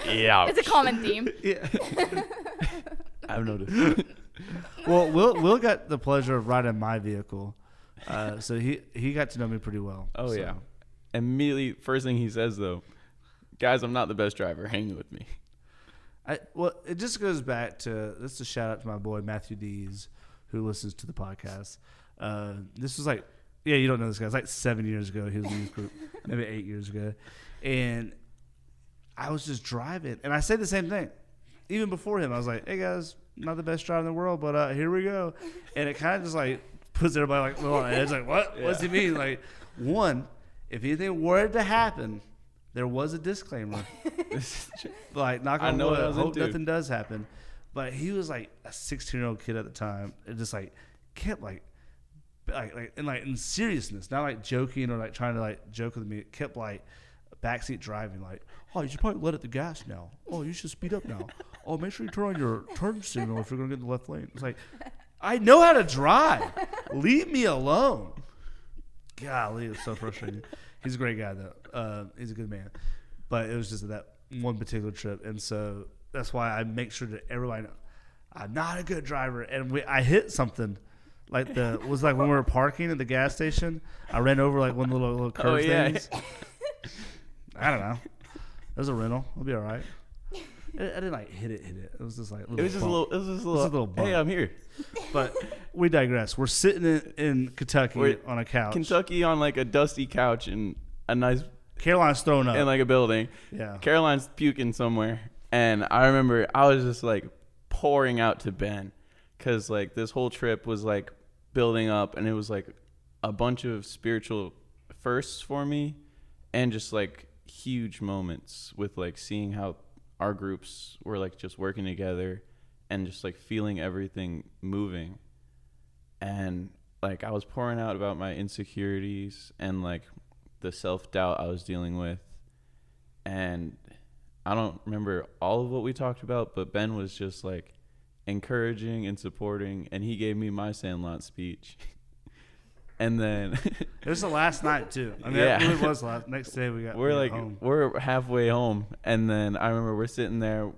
Yeah. It's a common theme. Yeah. I've noticed. Well, Will got the pleasure of riding my vehicle, so he got to know me pretty well. Oh, so. yeah. Immediately, first thing he says, though, guys, I'm not the best driver. Hang with me. Well, it just goes back to, this is a shout out to my boy Matthew Dees, who listens to the podcast. This was like, yeah, you don't know this guy. It's like 7 years ago. He was in this group, maybe 8 years ago. And I was just driving, and I said the same thing. Even before him, I was like, hey, guys, not the best driver in the world, but here we go. And it kind of just like puts everybody like a little on edge. Like, what? Yeah. What's he mean? Like, one, if anything were to happen, there was a disclaimer. Like, knock on wood, hope nothing does happen. But he was like a 16-year-old kid at the time. It just like kept like in seriousness, not like joking or like trying to like joke with me. It kept like backseat driving, like, oh, you should probably let it the gas now. Oh, you should speed up now. Oh, make sure you turn on your turn signal if you're gonna get in the left lane. It's like, I know how to drive. Leave me alone. Golly, it's so frustrating. He's a great guy though. He's a good man, but it was just that one particular trip, and so that's why I make sure that everybody knows I'm not a good driver. And I hit something. Like it was like when we were parking at the gas station, I ran over like one of the little curve things. I don't know. It was a rental. It'll be all right. I didn't like hit it. It was just like a little It was just a little bump. Hey, I'm here. But we digress. We're sitting in Kentucky on a couch. Kentucky on like a dusty couch in a nice Caroline's throwing up in like a building. Yeah. Caroline's puking somewhere, and I remember I was just like pouring out to Ben, because like this whole trip was like building up, and it was like a bunch of spiritual firsts for me, and just like huge moments with like seeing how our groups were like just working together and just like feeling everything moving. And like I was pouring out about my insecurities and like the self-doubt I was dealing with, and I don't remember all of what we talked about, but Ben was just like encouraging and supporting, and he gave me my Sandlot speech. And then it was the last night too. I mean, yeah. It really was last. Next day we got home. We're halfway home, and then I remember we're sitting there.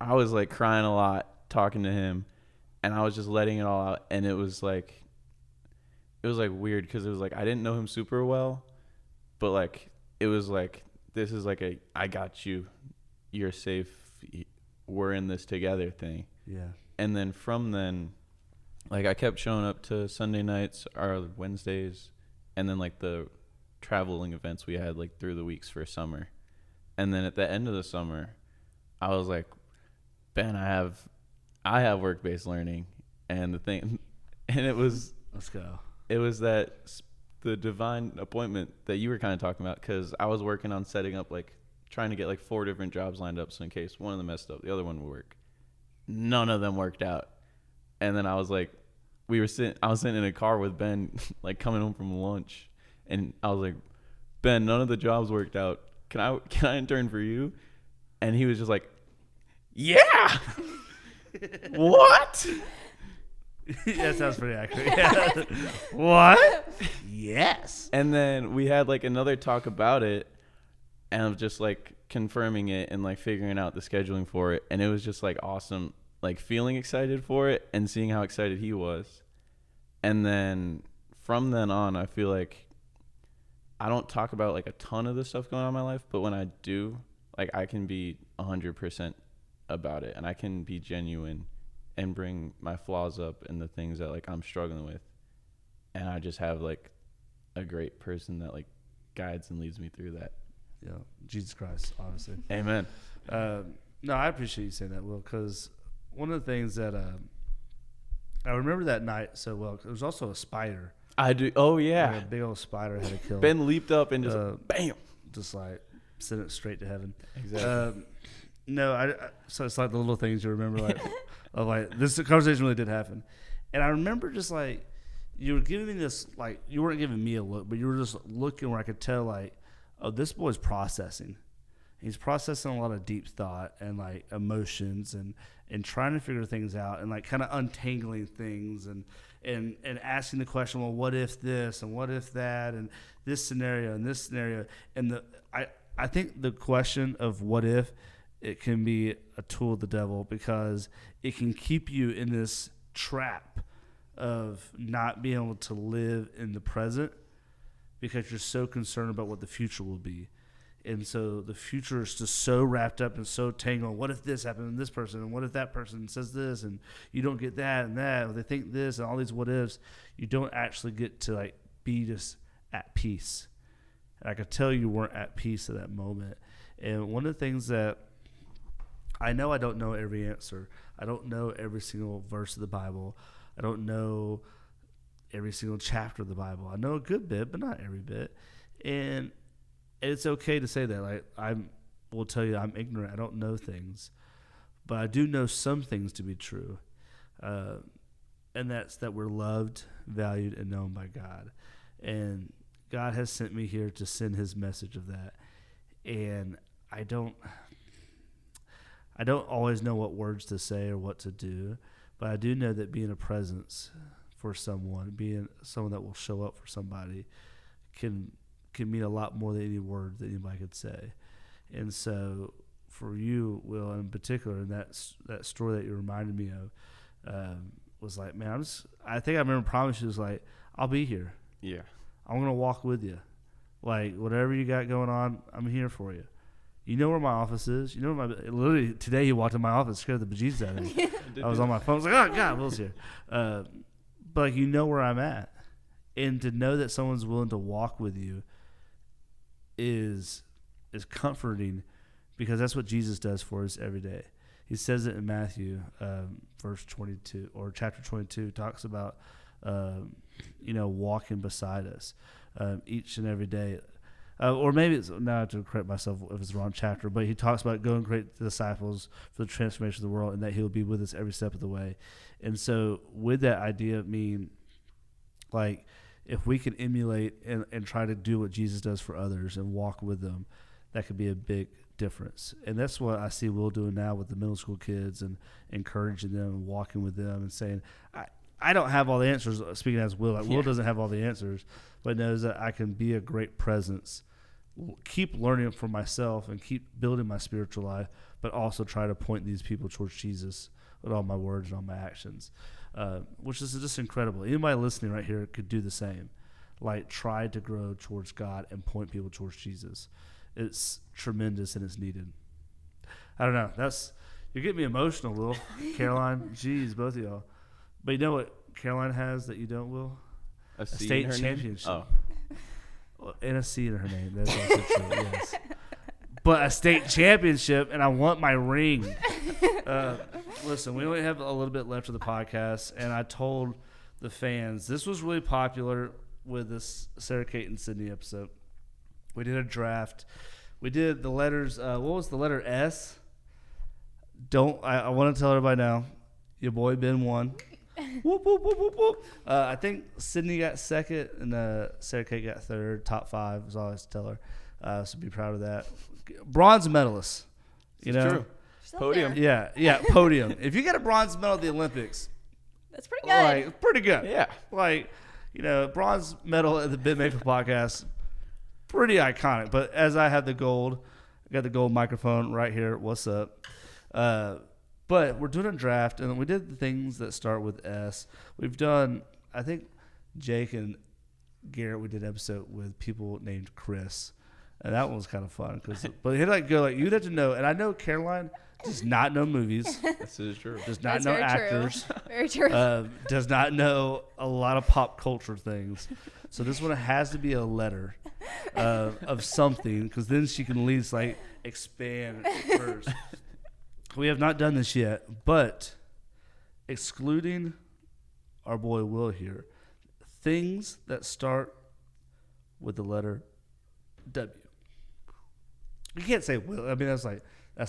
I was like crying a lot talking to him, and I was just letting it all out. And it was like weird, because it was like I didn't know him super well, but like it was like, this is like a I got you, you're safe, we're in this together thing. Yeah. And then from then, like I kept showing up to Sunday nights or Wednesdays, and then like the traveling events we had like through the weeks for summer. And then at the end of the summer, I was like, Ben, I have work-based learning, and it was, let's go. It was the divine appointment that you were kind of talking about, because I was working on setting up, like trying to get like 4 different jobs lined up, so in case one of them messed up, the other one would work. None of them worked out. And then I was like, I was sitting in a car with Ben, like coming home from lunch, and I was like, Ben, none of the jobs worked out. Can I intern for you? And he was just like, yeah. What? That sounds pretty accurate. Yeah. What? Yes. And then we had like another talk about it, and of just like confirming it and like figuring out the scheduling for it. And it was just like awesome, like feeling excited for it and seeing how excited he was. And then from then on, I feel like I don't talk about like a ton of the stuff going on in my life, but when I do, like I can be 100% about it, and I can be genuine and bring my flaws up and the things that like I'm struggling with. And I just have like a great person that like guides and leads me through that. Yeah, Jesus Christ, obviously. Amen. No, I appreciate you saying that, Will, because one of the things that I remember that night so well, there was also a spider. I do. Oh, yeah. Like a big old spider had to kill. Ben leaped up and just bam. Just like sent it straight to heaven. Exactly. No, so it's like the little things you remember, like, of like this conversation really did happen. And I remember just like, you were giving me this, like, you weren't giving me a look, but you were just looking where I could tell, like, oh, this boy's processing. He's processing a lot of deep thought and like emotions and trying to figure things out and like kind of untangling things and asking the question, well, what if this and what if that and this scenario and this scenario. And I think the question of what if, it can be a tool of the devil because it can keep you in this trap of not being able to live in the present because you're so concerned about what the future will be. And so the future is just so wrapped up and so tangled. What if this happened to this person? And what if that person says this? And you don't get that and that. Or they think this and all these what ifs. You don't actually get to like be just at peace. And I could tell you weren't at peace at that moment. And one of the things that I don't know every answer. I don't know every single verse of the Bible. I don't know every single chapter of the Bible. I know a good bit, but not every bit. And it's okay to say that. Like, I will tell you I'm ignorant. I don't know things. But I do know some things to be true. And that's that we're loved, valued, and known by God. And God has sent me here to send his message of that. And I don't always know what words to say or what to do. But I do know that being a presence for someone, being someone that will show up for somebody can mean a lot more than any word that anybody could say. And so for you, Will, in particular, and that story that you reminded me of was like, man, I think I remember promising you was like, I'll be here. Yeah. I'm going to walk with you. Like, whatever you got going on, I'm here for you. You know where my office is. You know where literally today he walked in my office, scared the bejesus out of me. I was on my phone. I was like, oh, God, Will's here. But like, you know where I'm at. And to know that someone's willing to walk with you is comforting because that's what Jesus does for us every day. He says it in Matthew, verse 22 or chapter 22, talks about, walking beside us each and every day. Or maybe it's, now I have to correct myself if it's the wrong chapter, but he talks about going create disciples for the transformation of the world and that he'll be with us every step of the way. And so with that idea, like, if we can emulate and try to do what Jesus does for others and walk with them, that could be a big difference. And that's what I see Will doing now with the middle school kids and encouraging them and walking with them and saying, I don't have all the answers, speaking as Will. Like, Will doesn't have all the answers, but knows that I can be a great presence, keep learning for myself and keep building my spiritual life, but also try to point these people towards Jesus with all my words and all my actions. Which is just incredible. Anybody listening right here could do the same. Like, try to grow towards God and point people towards Jesus. It's tremendous and it's needed. I don't know. You're getting me emotional, Will. Caroline, jeez, both of y'all. But you know what Caroline has that you don't, Will? A state championship. Oh. And a C in her name. That's also true, yes. But a state championship, and I want my ring. Listen, we only have a little bit left of the podcast, and I told the fans this was really popular with this Sarah Kate and Sydney episode. We did a draft. We did the letters. What was the letter S? I want to tell everybody now. Your boy Ben won. Whoop, whoop, whoop, whoop, whoop. I think Sydney got second, and Sarah Kate got third. Top 5 is all I have to tell her. So be proud of that. Bronze medalist. You know? True. Podium. Yeah, podium. If you get a bronze medal at the Olympics, that's pretty good. Like, pretty good. Yeah. Like, bronze medal at the BMP podcast, pretty iconic. But as I have the gold, I got the gold microphone right here. What's up? But we're doing a draft, and we did the things that start with S. We've done, I think, Jake and Garrett, we did an episode with people named Chris. And that one was kind of fun. But he'd go, you'd have to know. And I know Caroline does not know movies. This is true. Does not know actors. Very true. Does not know a lot of pop culture things. So this one has to be a letter. of something, because then she can at least like expand hers. We have not done this yet, but excluding our boy Will here, things that start with the letter W. You can't say Will. I mean, that's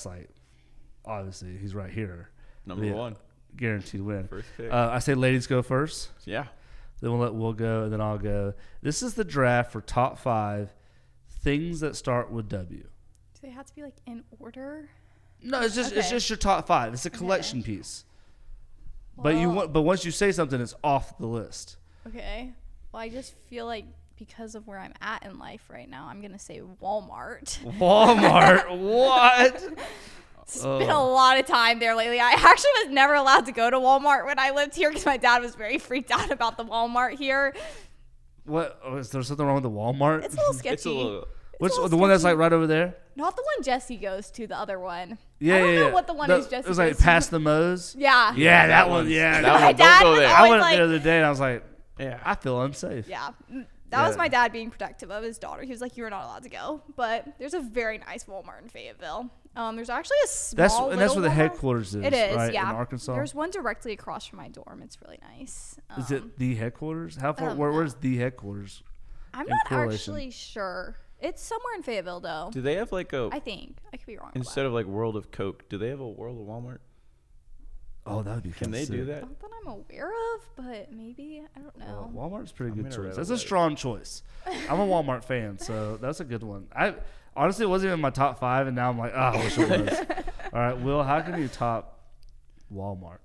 like obviously he's right here. Number one. Guaranteed win. First pick. I say ladies go first. Yeah. Then we'll let Will go, and then I'll go. This is the draft for top 5 things that start with W. Do they have to be like in order? No, it's just your top 5. It's a collection piece. Well, But once you say something, it's off the list. Okay. Well, I just feel like because of where I'm at in life right now, I'm gonna say Walmart. Walmart. What? Spent a lot of time there lately. I actually was never allowed to go to Walmart when I lived here because my dad was very freaked out about the Walmart here. What? Oh, is there something wrong with the Walmart? It's a little sketchy. It's a little. Which a little the one that's sketchy. like right over there? Not the one Jesse goes to, the other one. Yeah, I don't yeah, know yeah. what the one is Jesse It was like goes to. past the Moe's. Yeah. Yeah, that one. one's- Yeah, that My one, dad don't go was there. I always went like, the other day and I was like, Yeah. I feel unsafe. yeah. That was Yeah. my dad being protective of his daughter. He was like, "You are not allowed to go." But there's a very nice Walmart in Fayetteville. There's actually a small. That's where the Walmart. headquarters is. It is, right, yeah. in Arkansas. There's one directly across from my dorm. It's really nice. Is it the headquarters? How far? don't Where's the headquarters? I'm in not correlation? actually sure. It's somewhere in Fayetteville, though. Do they have like a I think. I could be wrong. instead of like World of Coke? Do they have a World of Walmart? Oh, that would be. Can kinda they do sick. that? Not that I'm aware of, but maybe. I don't know. Well, Walmart's a pretty I'm good gonna choice. write That's a a letter. strong choice. I'm a Walmart fan, so that's a good one. I honestly it wasn't even in my top 5, and now I'm like, oh, I wish it was. All right, Will, how can you top Walmart?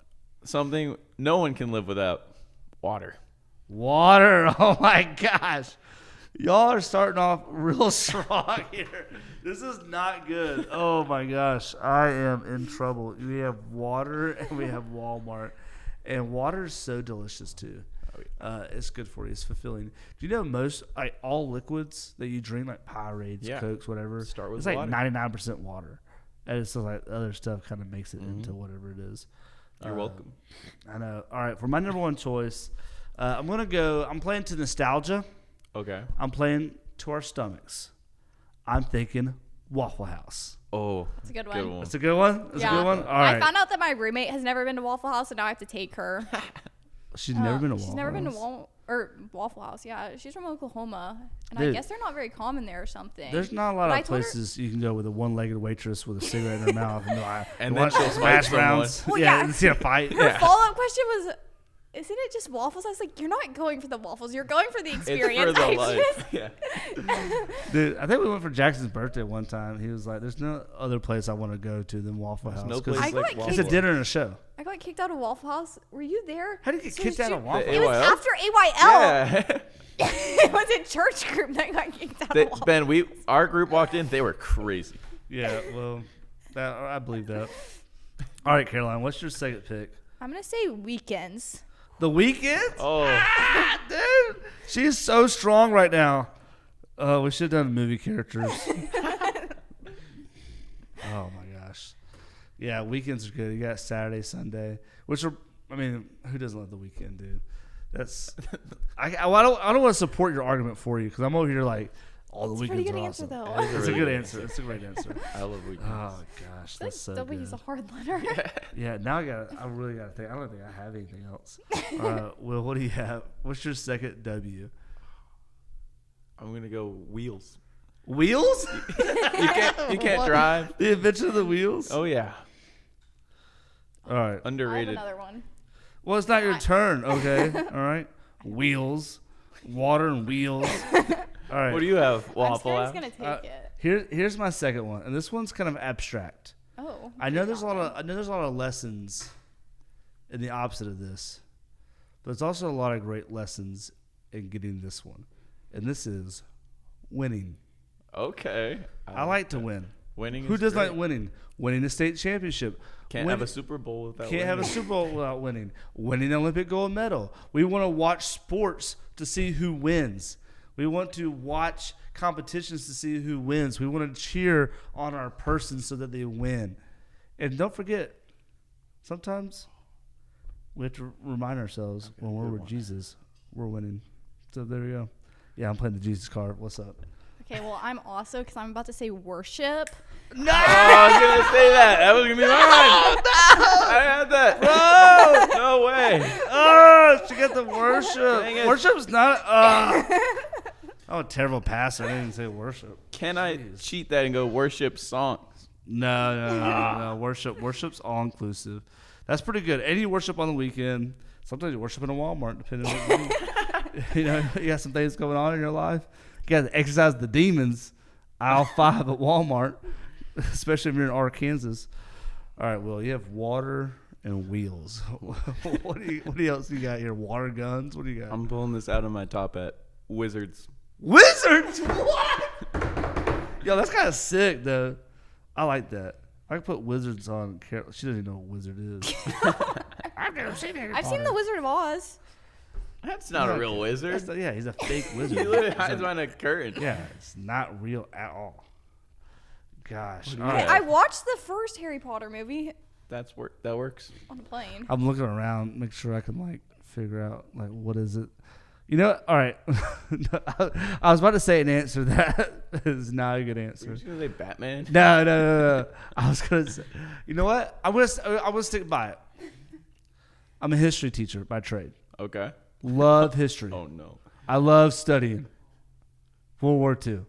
Something no one can live without. Water. Water. Oh my gosh. Y'all are starting off real strong here. This is not good. Oh my gosh. I am in trouble. We have water and we have Walmart. And water is so delicious too. It's good for you. It's fulfilling. Do you know most, like all liquids that you drink, like Powerades, Yeah. Cokes, whatever, Start with it's like water. 99% water. And it's just like other stuff kind of makes it into whatever it is. You're welcome. I know. All right. For my number one choice, I'm playing to nostalgia. Okay. I'm playing to our stomachs. I'm thinking Waffle House. Oh, That's a good one. That's a good one? That's a good one? All right. I found out that my roommate has never been to Waffle House, and now I have to take her. She's never been to Waffle House. She's never been to Waffle House. Yeah, she's from Oklahoma, and I Dude. guess they're not very common there or something. There's not a lot But I of told her- places you can go with a one-legged waitress with a cigarette in her mouth and, And watch then she'll Smash fight someone. rounds. Well, yeah, yeah. and see a fight. Her follow-up question was, "Isn't it just waffles?" I was like, "You're not going for the waffles. You're going for the experience." It's for the I life. just- Yeah. Dude, I think we went for Jackson's birthday one time. He was like, "There's no other place I want to go to than Waffle House." No 'cause place I got like kicked- it's a Waffle. dinner and a show. I got kicked out of Waffle House. Were you there? How did you get This was kicked out of ju- Waffle The It was AYL? after AYL. Yeah. It was a church group that got kicked out They, of Waffle. Ben, our group walked in. They were crazy. Yeah, well, I believe that. All right, Caroline, what's your second pick? I'm gonna say weekends. The Weeknd? Oh, Ah, dude, she's so strong right now. We should have done movie characters. Oh my gosh, yeah, weekends are good. You got Saturday, Sunday, which are, I mean, who doesn't love the weekend, dude? That's, I don't want to support your argument for you because I'm over here like, all the It's a pretty weekends good are answer, awesome. though. It's a good answer. It's a great answer. I love weekends. Oh gosh, Like that's so W's good. a hard letter. Yeah, now I really got to think. I don't think I have anything else. Will, what do you have? What's your second W? I'm gonna go wheels. Wheels? You can't drive. The invention of the wheels? Oh yeah, All right. I have underrated. another one. Well, it's not your turn, okay? All right. Wheels, water and wheels. All right. What do you have, I'm Waffle scared House? he's gonna take it. Here's my second one, and this one's kind of abstract. Oh. I know there's a lot of lessons in the opposite of this, but there's also a lot of great lessons in getting this one, and this is winning. Okay. I like to win. Winning. Who is does great. like winning? Winning a state championship. Can't have a Super Bowl without. Can't have a winning. Super Bowl without winning. Winning an Olympic gold medal. We want to watch sports to see who wins. We want to watch competitions to see who wins. We want to cheer on our person so that they win. And don't forget, sometimes we have to remind ourselves when we're with Jesus, we're winning. So there you go. Yeah, I'm playing the Jesus card. What's up? Okay, well, I'm also, because I'm about to say worship. No! Oh, I was gonna say that. That was gonna be mine. I had that. Bro! No way. Oh, she got the worship. Dang it. Worship's not. I'm a terrible passer. I didn't say worship. Can I cheat that and go worship songs? No. Worship's all inclusive. That's pretty good. And you worship on the weekend. Sometimes you worship in a Walmart, depending on what you know. You got some things going on in your life. You got to exercise the demons. Aisle 5 at Walmart, especially if you're in Arkansas. All right, well, you have water and wheels. What else you got here? Water guns? What do you got? I'm pulling this out of my top hat. Wizards. Wizards? What? Yo, that's kind of sick, though. I like that. I can put wizards on. Carol. She doesn't even know what wizard is. I've never seen Harry I've seen The Wizard of Oz. That's not a real wizard. Yeah, he's a fake wizard. He literally hides behind a curtain. Yeah, it's not real at all. Gosh. All Yeah. right. I watched the first Harry Potter movie That works. on the plane. I'm looking around, make sure I can like figure out like what is it. You know, all right. I was about to say an answer that is not a good Were you answer. just gonna say Batman? No. I was gonna say. You know what? I'm gonna stick by it. I'm a history teacher by trade. Okay. Love history. Oh no. I love studying. World War II.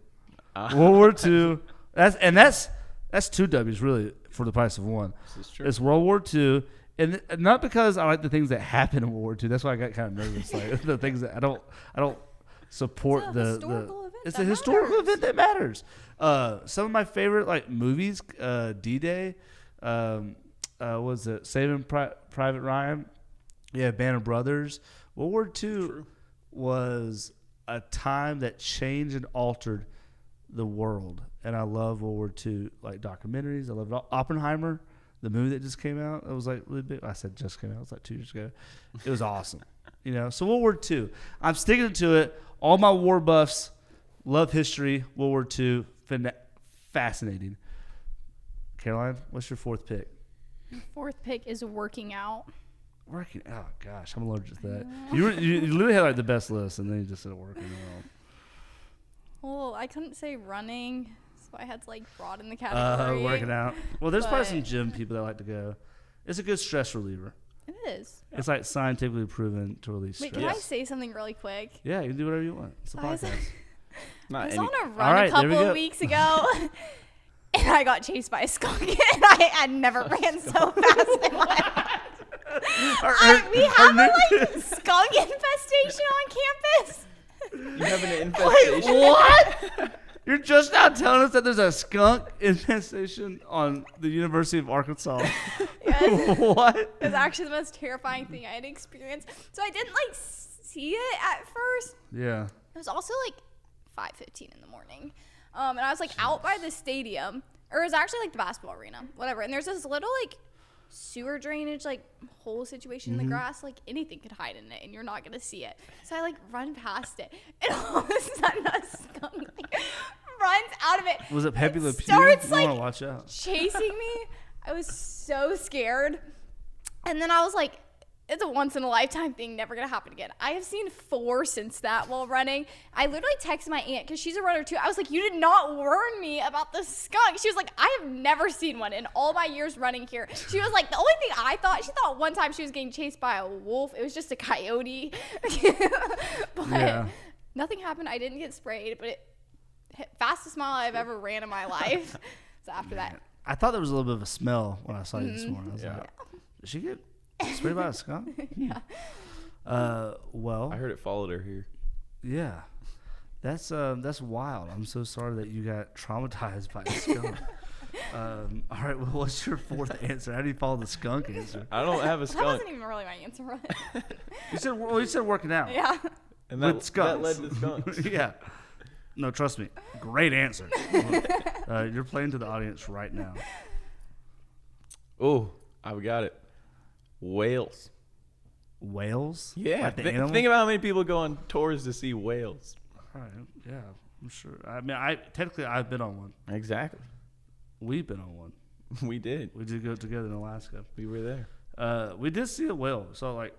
World War II. That's 2 W's really for the price of one. This is true. It's World War II, and not because I like the things that happened in World War II. That's why I got kind of nervous. Like the things that I don't support It's a historical event It's that a historical matters. event that matters. Some of my favorite like movies, D-Day, was it Saving Private Ryan? Yeah, Band of Brothers. World War II True. was a time that changed and altered the world, and I love World War II like documentaries. I love Oppenheimer, the movie that just came out. It was like really big. I said just came out. It was like 2 years ago. It was awesome. You know, so World War II. I'm sticking to it. All my war buffs love history. World War II, fascinating. Caroline, what's your 4th pick? Fourth pick is working out. Working. Oh gosh, I'm allergic to that. You literally had like the best list, and then you just said working out. Well, I couldn't say running, so I had to like broaden the category. Working out. Well, there's probably But- some gym people that like to go. It's a good stress reliever. It is. It's like scientifically proven to release Wait, stress. can I say something really quick? Yeah, you can do whatever you want. It's a I was- podcast. I Not was any. on a All run right, a there we couple go. of weeks ago, and I got chased by a skunk, and I had never ran so fast in my life. We have a skunk infestation on campus. You have an infestation. What? You're just now telling us that there's a skunk infestation on the University of Arkansas. Yes. What? It was actually the most terrifying thing I had experienced. So I didn't like see it at first. Yeah. It was also like 5:15 in the morning, and I was like out by the stadium, or it was actually like the basketball arena, whatever. And there's this little like sewer drainage like hole situation in the grass, like anything could hide in it, and you're not gonna see it. So I like run past it, and all of a sudden a skunk like, runs out of it. Was it Pepe and Le Pew? starts You like want to watch out. chasing me. I was so scared. And then I was like, it's a once in a lifetime thing, never gonna happen again. I have seen 4 since that while running. I literally texted my aunt because she's a runner too. I was like, you did not warn me about the skunk. She was like, I have never seen one in all my years running here. She was like, the only thing she thought one time she was getting chased by a wolf. It was just a coyote. But Yeah. nothing happened. I didn't get sprayed, but fastest mile I've ever ran in my life. So after that, I thought there was a little bit of a smell when I saw you this morning. I was Yeah. like, did she get sprayed by a skunk? yeah. Well, I heard it followed her here. yeah. That's wild. I'm so sorry that you got traumatized by a skunk. All right, well, what's your 4th answer? How do you follow the skunk answer? I don't have a That skunk. wasn't even really my answer. You said working out. Yeah. And With that skunks. led to skunks. Yeah. No, trust me. Great answer. You're playing to the audience right now. Oh, I got it. Whales. Whales? Yeah. Like the animal? Think about how many people go on tours to see whales. All right. Yeah, I'm sure. I mean, I've been on one. Exactly. We've been on one. We did. We did go together in Alaska. We were there. We did see a whale. So like,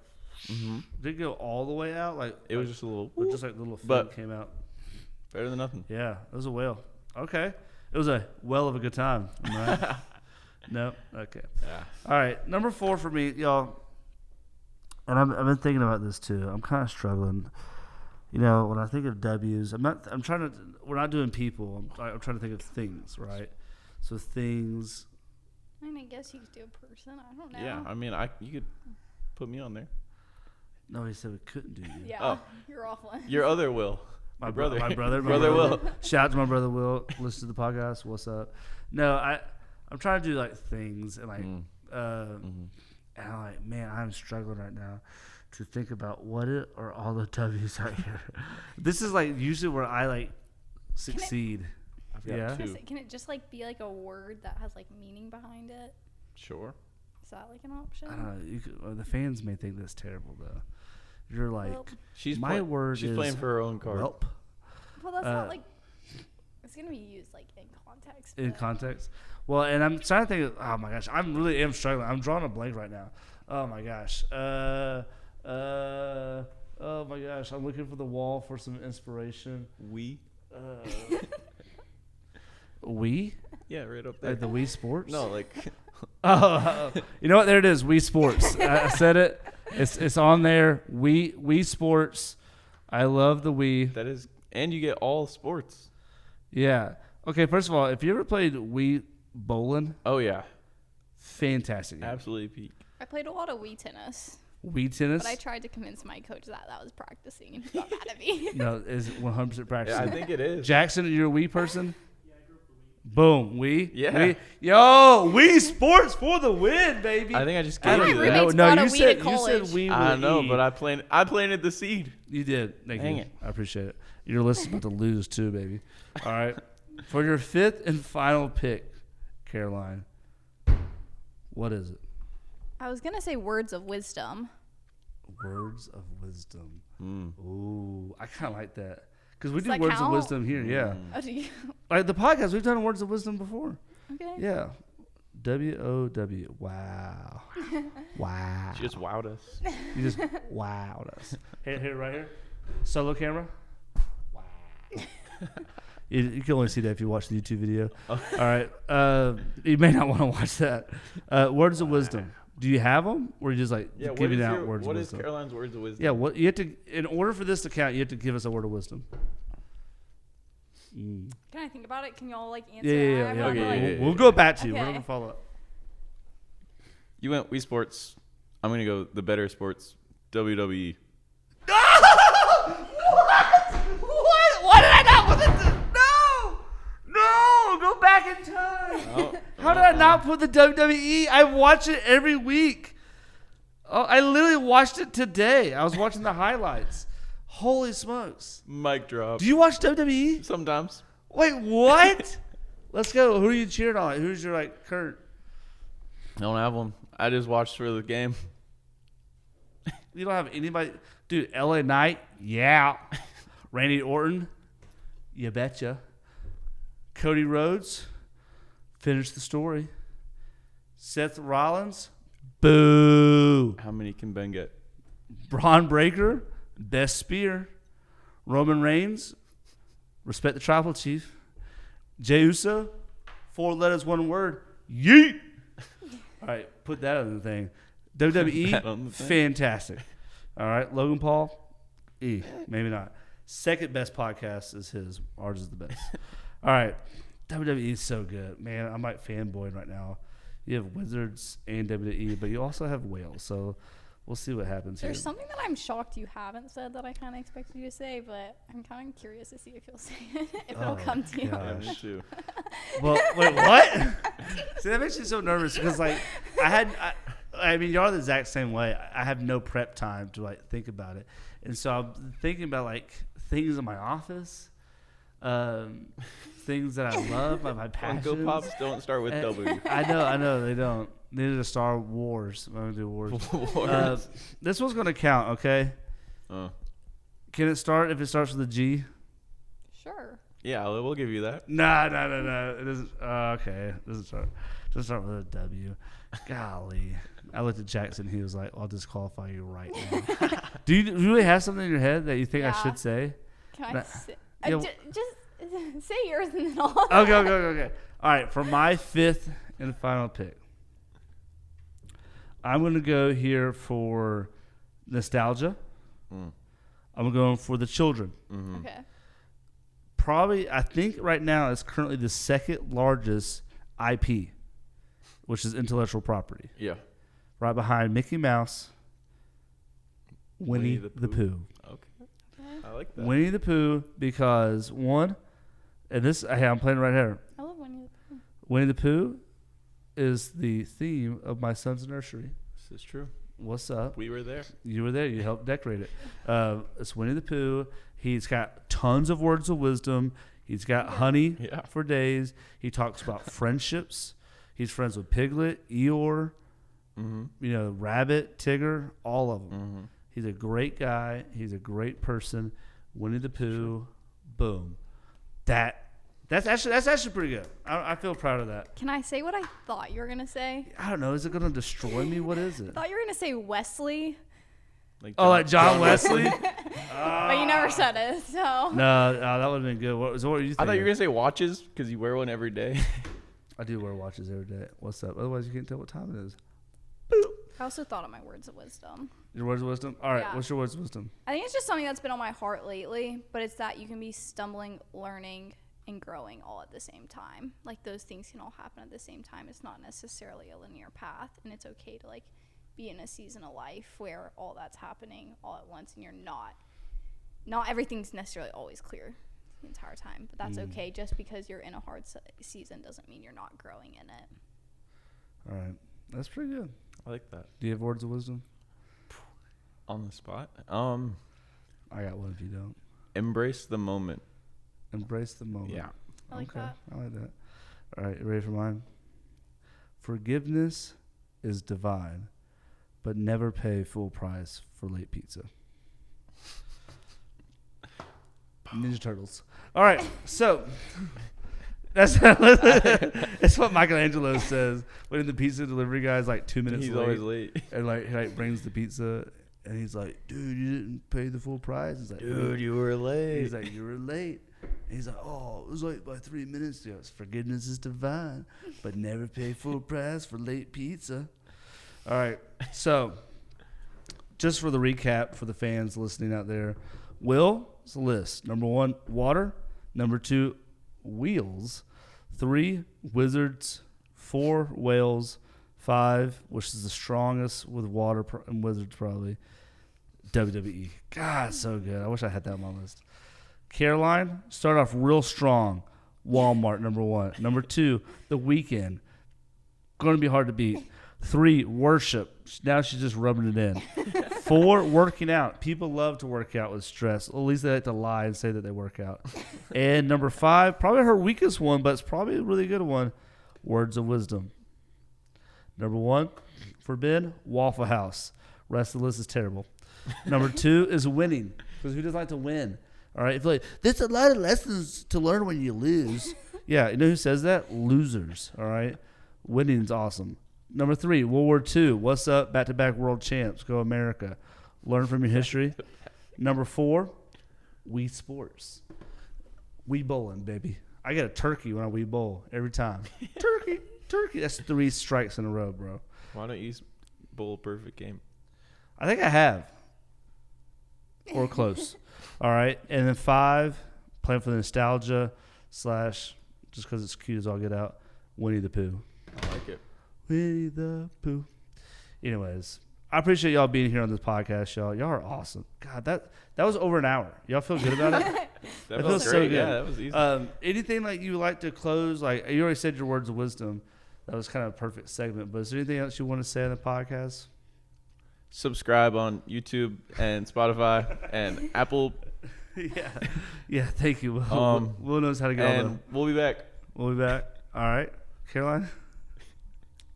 did it go all the way out? Like It was just a little. or just like the little fin But- came out. Better than nothing. Yeah, it was a whale. Okay. It was a well of a good time. Right? No? Okay. Yeah. All right. Number 4 for me, y'all. And I've been thinking about this too. I'm kind of struggling. You know, when I think of W's, we're not doing people. I'm trying to think of things, right? So things. I mean, I guess you could do a person. I don't know. Yeah, I mean, you could put me on there. No, he said we couldn't do you. Yeah, Oh. you're awful. Your other Will. My Your brother. My brother Will. Shout out to my brother Will. Listen to the podcast. What's up? No, I'm trying to do like things and like, and I'm like, man, I'm struggling right now to think about what are all the W's out here. This is like usually where I like succeed. I've got Yeah. 2. Can it just like be like a word that has like meaning behind it? Sure. Is that like an option? I don't know. The fans may think that's terrible though. You're like, Well, She's is playing for her own card. welp. well, that's not like. It's gonna be used like in context. In but- context. Well, and I'm trying to think of, oh my gosh, I really am struggling. I'm drawing a blank right now. Oh my gosh. Oh my gosh, I'm looking for the wall for some inspiration. We? We? Yeah, right up there. Like the Wii Sports? No, like You know what? There it is. Wii Sports. I said it. It's on there. Wii Sports. I love the Wii. that is, and you get all sports. Yeah. Okay, first of all, if you ever played Wii bowling, Oh yeah, fantastic game. absolutely peak. I played a lot of Wii tennis, Wii tennis? but I tried to convince my coach that was practicing, and he got mad at me. No, is 100% Yeah, practicing. I think it is. Jackson, you're a Wii person? Boom, Wii. Yeah. Wii. Yo, Wii Sports for the win, baby. I think I just My gave you roommate's that. brought a you Wii said to college. you said Wii. I with know, E. but I planted the seed. You did. Thank Dang you. it. I appreciate it. Your list is about to lose too, baby. All right. For your 5th and final pick, Caroline, what is it? I was gonna say words of wisdom. Words of wisdom. Mm. Ooh, I kind of like that. Because we Does do that words of count? wisdom here, yeah. Oh, do you? Like the podcast, we've done words of wisdom before. Okay. Yeah. W-O-W. Wow. Wow. She just wowed us. You just wowed us. Here, right here. Solo camera. Wow. You can only see that if you watch the YouTube video. All right. You may not want to watch that. Words of wisdom. Do you have them, or you just like Yeah, giving out words what of is wisdom? Caroline's words of wisdom? Yeah. What you have to, in order for this to count, you have to give us a word of wisdom. Can I think about it? Can y'all like answer? Yeah. I have to, like- yeah. We'll go back to you. We're Okay. gonna follow up. You went Wii Sports. I'm gonna go the better sports. WWE. What did I not put the No! Go back in time. Oh, How did I not put the WWE? I watch it every week. Oh, I literally watched it today. I was watching the highlights. Holy smokes. Mic drop. Do you watch WWE? Sometimes. Wait, what? Let's go. Who are you cheering on? Who's your like Kurt? I don't have one. I just watched for the game. You don't have anybody. Dude, LA Knight? Yeah. Randy Orton? You betcha. Cody Rhodes? Finish the story. Seth Rollins? Boo. How many can Ben get? Braun Breaker? Best spear. Roman Reigns? Respect the tribal chief. Jey Uso? 4 letters, 1 word. Yeet. All right, put that on the thing. That on WWE, the thing. fantastic. All right, Logan Paul, maybe not. Second best podcast is his. Ours is the best. All right, WWE is so good, man. I'm like fanboying right now. You have Wizards and WWE, but you also have Wales. So we'll see what happens There's here. something that I'm shocked you haven't said that I kind of expected you to say, but I'm kind of curious to see if you'll say it, if it'll come to you. God. Yeah, Gosh. me too. Well, wait, what? See, that makes me so nervous because, like, I mean, y'all the exact same way. I have no prep time to like think about it, and so I'm thinking about like things in my office, things that I love, my passions. Funko Pops don't start with W. I know they don't. Neither does Star Wars. I'm gonna do Wars. Wars. This one's gonna count, okay? Oh. Can it start if it starts with a G? Sure. Yeah, we'll give you that. No. It doesn't. Okay, it doesn't start. It doesn't start with a W. Golly, I looked at Jackson. He was like, "I'll disqualify you right now." Do you really have something in your head that you think I Yeah. should say? Can I Nah. say? Yeah. Just say yours and then I'll. Okay. All right, for my fifth and final pick, I'm going to go here for nostalgia. I'm going for the children. Okay. Probably, I think right now it's currently the second largest IP, which is intellectual property. Yeah. Right behind Mickey Mouse, Winnie the Pooh. Okay. I like that. Winnie the Pooh because one, and this, hey, I'm playing it right here. I love Winnie the Pooh. Winnie the Pooh is the theme of my son's nursery. This is true. What's up? We were there. You were there. You helped decorate it. It's Winnie the Pooh. He's got tons of words of wisdom. He's got honey for days. He talks about friendships. He's friends with Piglet, Eeyore, Rabbit, Tigger, all of them. He's a great guy. He's a great person. Winnie the Pooh. Boom. That's actually pretty good. I feel proud of that. Can I say what I thought you were gonna say? I don't know. Is it going to destroy me? What is it? I thought you were gonna say Wesley, Like John Wesley? but you never said it. So No, that would have been good. What were you thinking? I thought you were going to say watches because you wear one every day. I do wear watches every day. What's up? Otherwise, you can't tell what time it is. I also thought of my words of wisdom. Your words of wisdom? All right. Yeah. What's your words of wisdom? I think it's just something that's been on my heart lately, but it's that you can be stumbling, learning, and growing all at the same time. Like those things can all happen at the same time. It's not necessarily a linear path, and it's okay to like be in a season of life where all that's happening all at once, and you're not everything's necessarily always clear the entire time. But that's okay. Just because you're in a hard season doesn't mean you're not growing in it. All right. That's pretty good. I like that. Do you have words of wisdom? On the spot. I got one if you don't. Embrace the moment. Embrace the moment. Yeah. I like that. I like that. All right. You ready for mine? Forgiveness is divine, but never pay full price for late pizza. Ninja Turtles. All right. So that's what Michelangelo says when the pizza delivery guy is like 2 minutes He's late. always late. And like brings the pizza and he's like, dude, you didn't pay the full price. He's like, Dude, you were late. He's like, you were late. And he's like, oh, it was late by 3 minutes. He goes, forgiveness is divine, but never pay full price for late pizza. All right. So just for the recap for the fans listening out there, Will's list. Number 1, water. Number 2, wheels. 3, wizards. 4, whales. 5, which is the strongest with water and wizards probably, WWE. God, so good. I wish I had that on my list. Caroline, start off real strong. Walmart, number 1. Number 2, The Weeknd. Going to be hard to beat. 3, worship. Now she's just rubbing it in. 4, working out. People love to work out with stress. At least they like to lie and say that they work out. And number 5, probably her weakest one, but it's probably a really good one, words of wisdom. Number 1 for Ben, Waffle House. Rest of the list is terrible. Number 2 is winning, because who doesn't like to win? All right, if like there's a lot of lessons to learn when you lose. Yeah, you know who says that? Losers. All right, winning's awesome. Number 3, World War II. What's up? Back-to-back world champs. Go America. Learn from your history. Number 4, Wii Sports. Wii bowling, baby. I get a turkey when I Wii bowl every time. Turkey. That's 3 strikes in a row, bro. Why don't you bowl a perfect game? I think I have. Or close. All right. And then 5, playing for the nostalgia / just because it's cute as all get out, Winnie the Pooh. I like it. Winnie the Pooh. Anyways, I appreciate y'all being here on this podcast, y'all. Y'all are awesome. God, that was over an hour. Y'all feel good about it? That feels feels so great. good. Yeah, that was easy. Anything like you would like to close? Like you already said your words of wisdom. That was kind of a perfect segment. But is there anything else you want to say on the podcast? Subscribe on YouTube and Spotify and Apple. Yeah. Thank you. Will knows how to get on And we'll be back. We'll be back. All right, Caroline.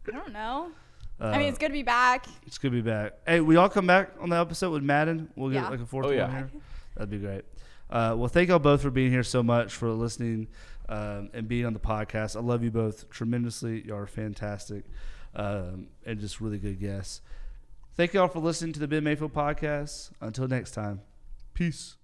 I don't know. I mean, it's good to be back. It's good to be back. Hey, will y'all come back on the episode with Madden? We'll get like a 4th one here. That'd be great. Well, thank y'all both for being here so much, for listening and being on the podcast. I love you both tremendously. Y'all are fantastic and just really good guests. Thank y'all for listening to the Ben Mayfield podcast. Until next time, peace.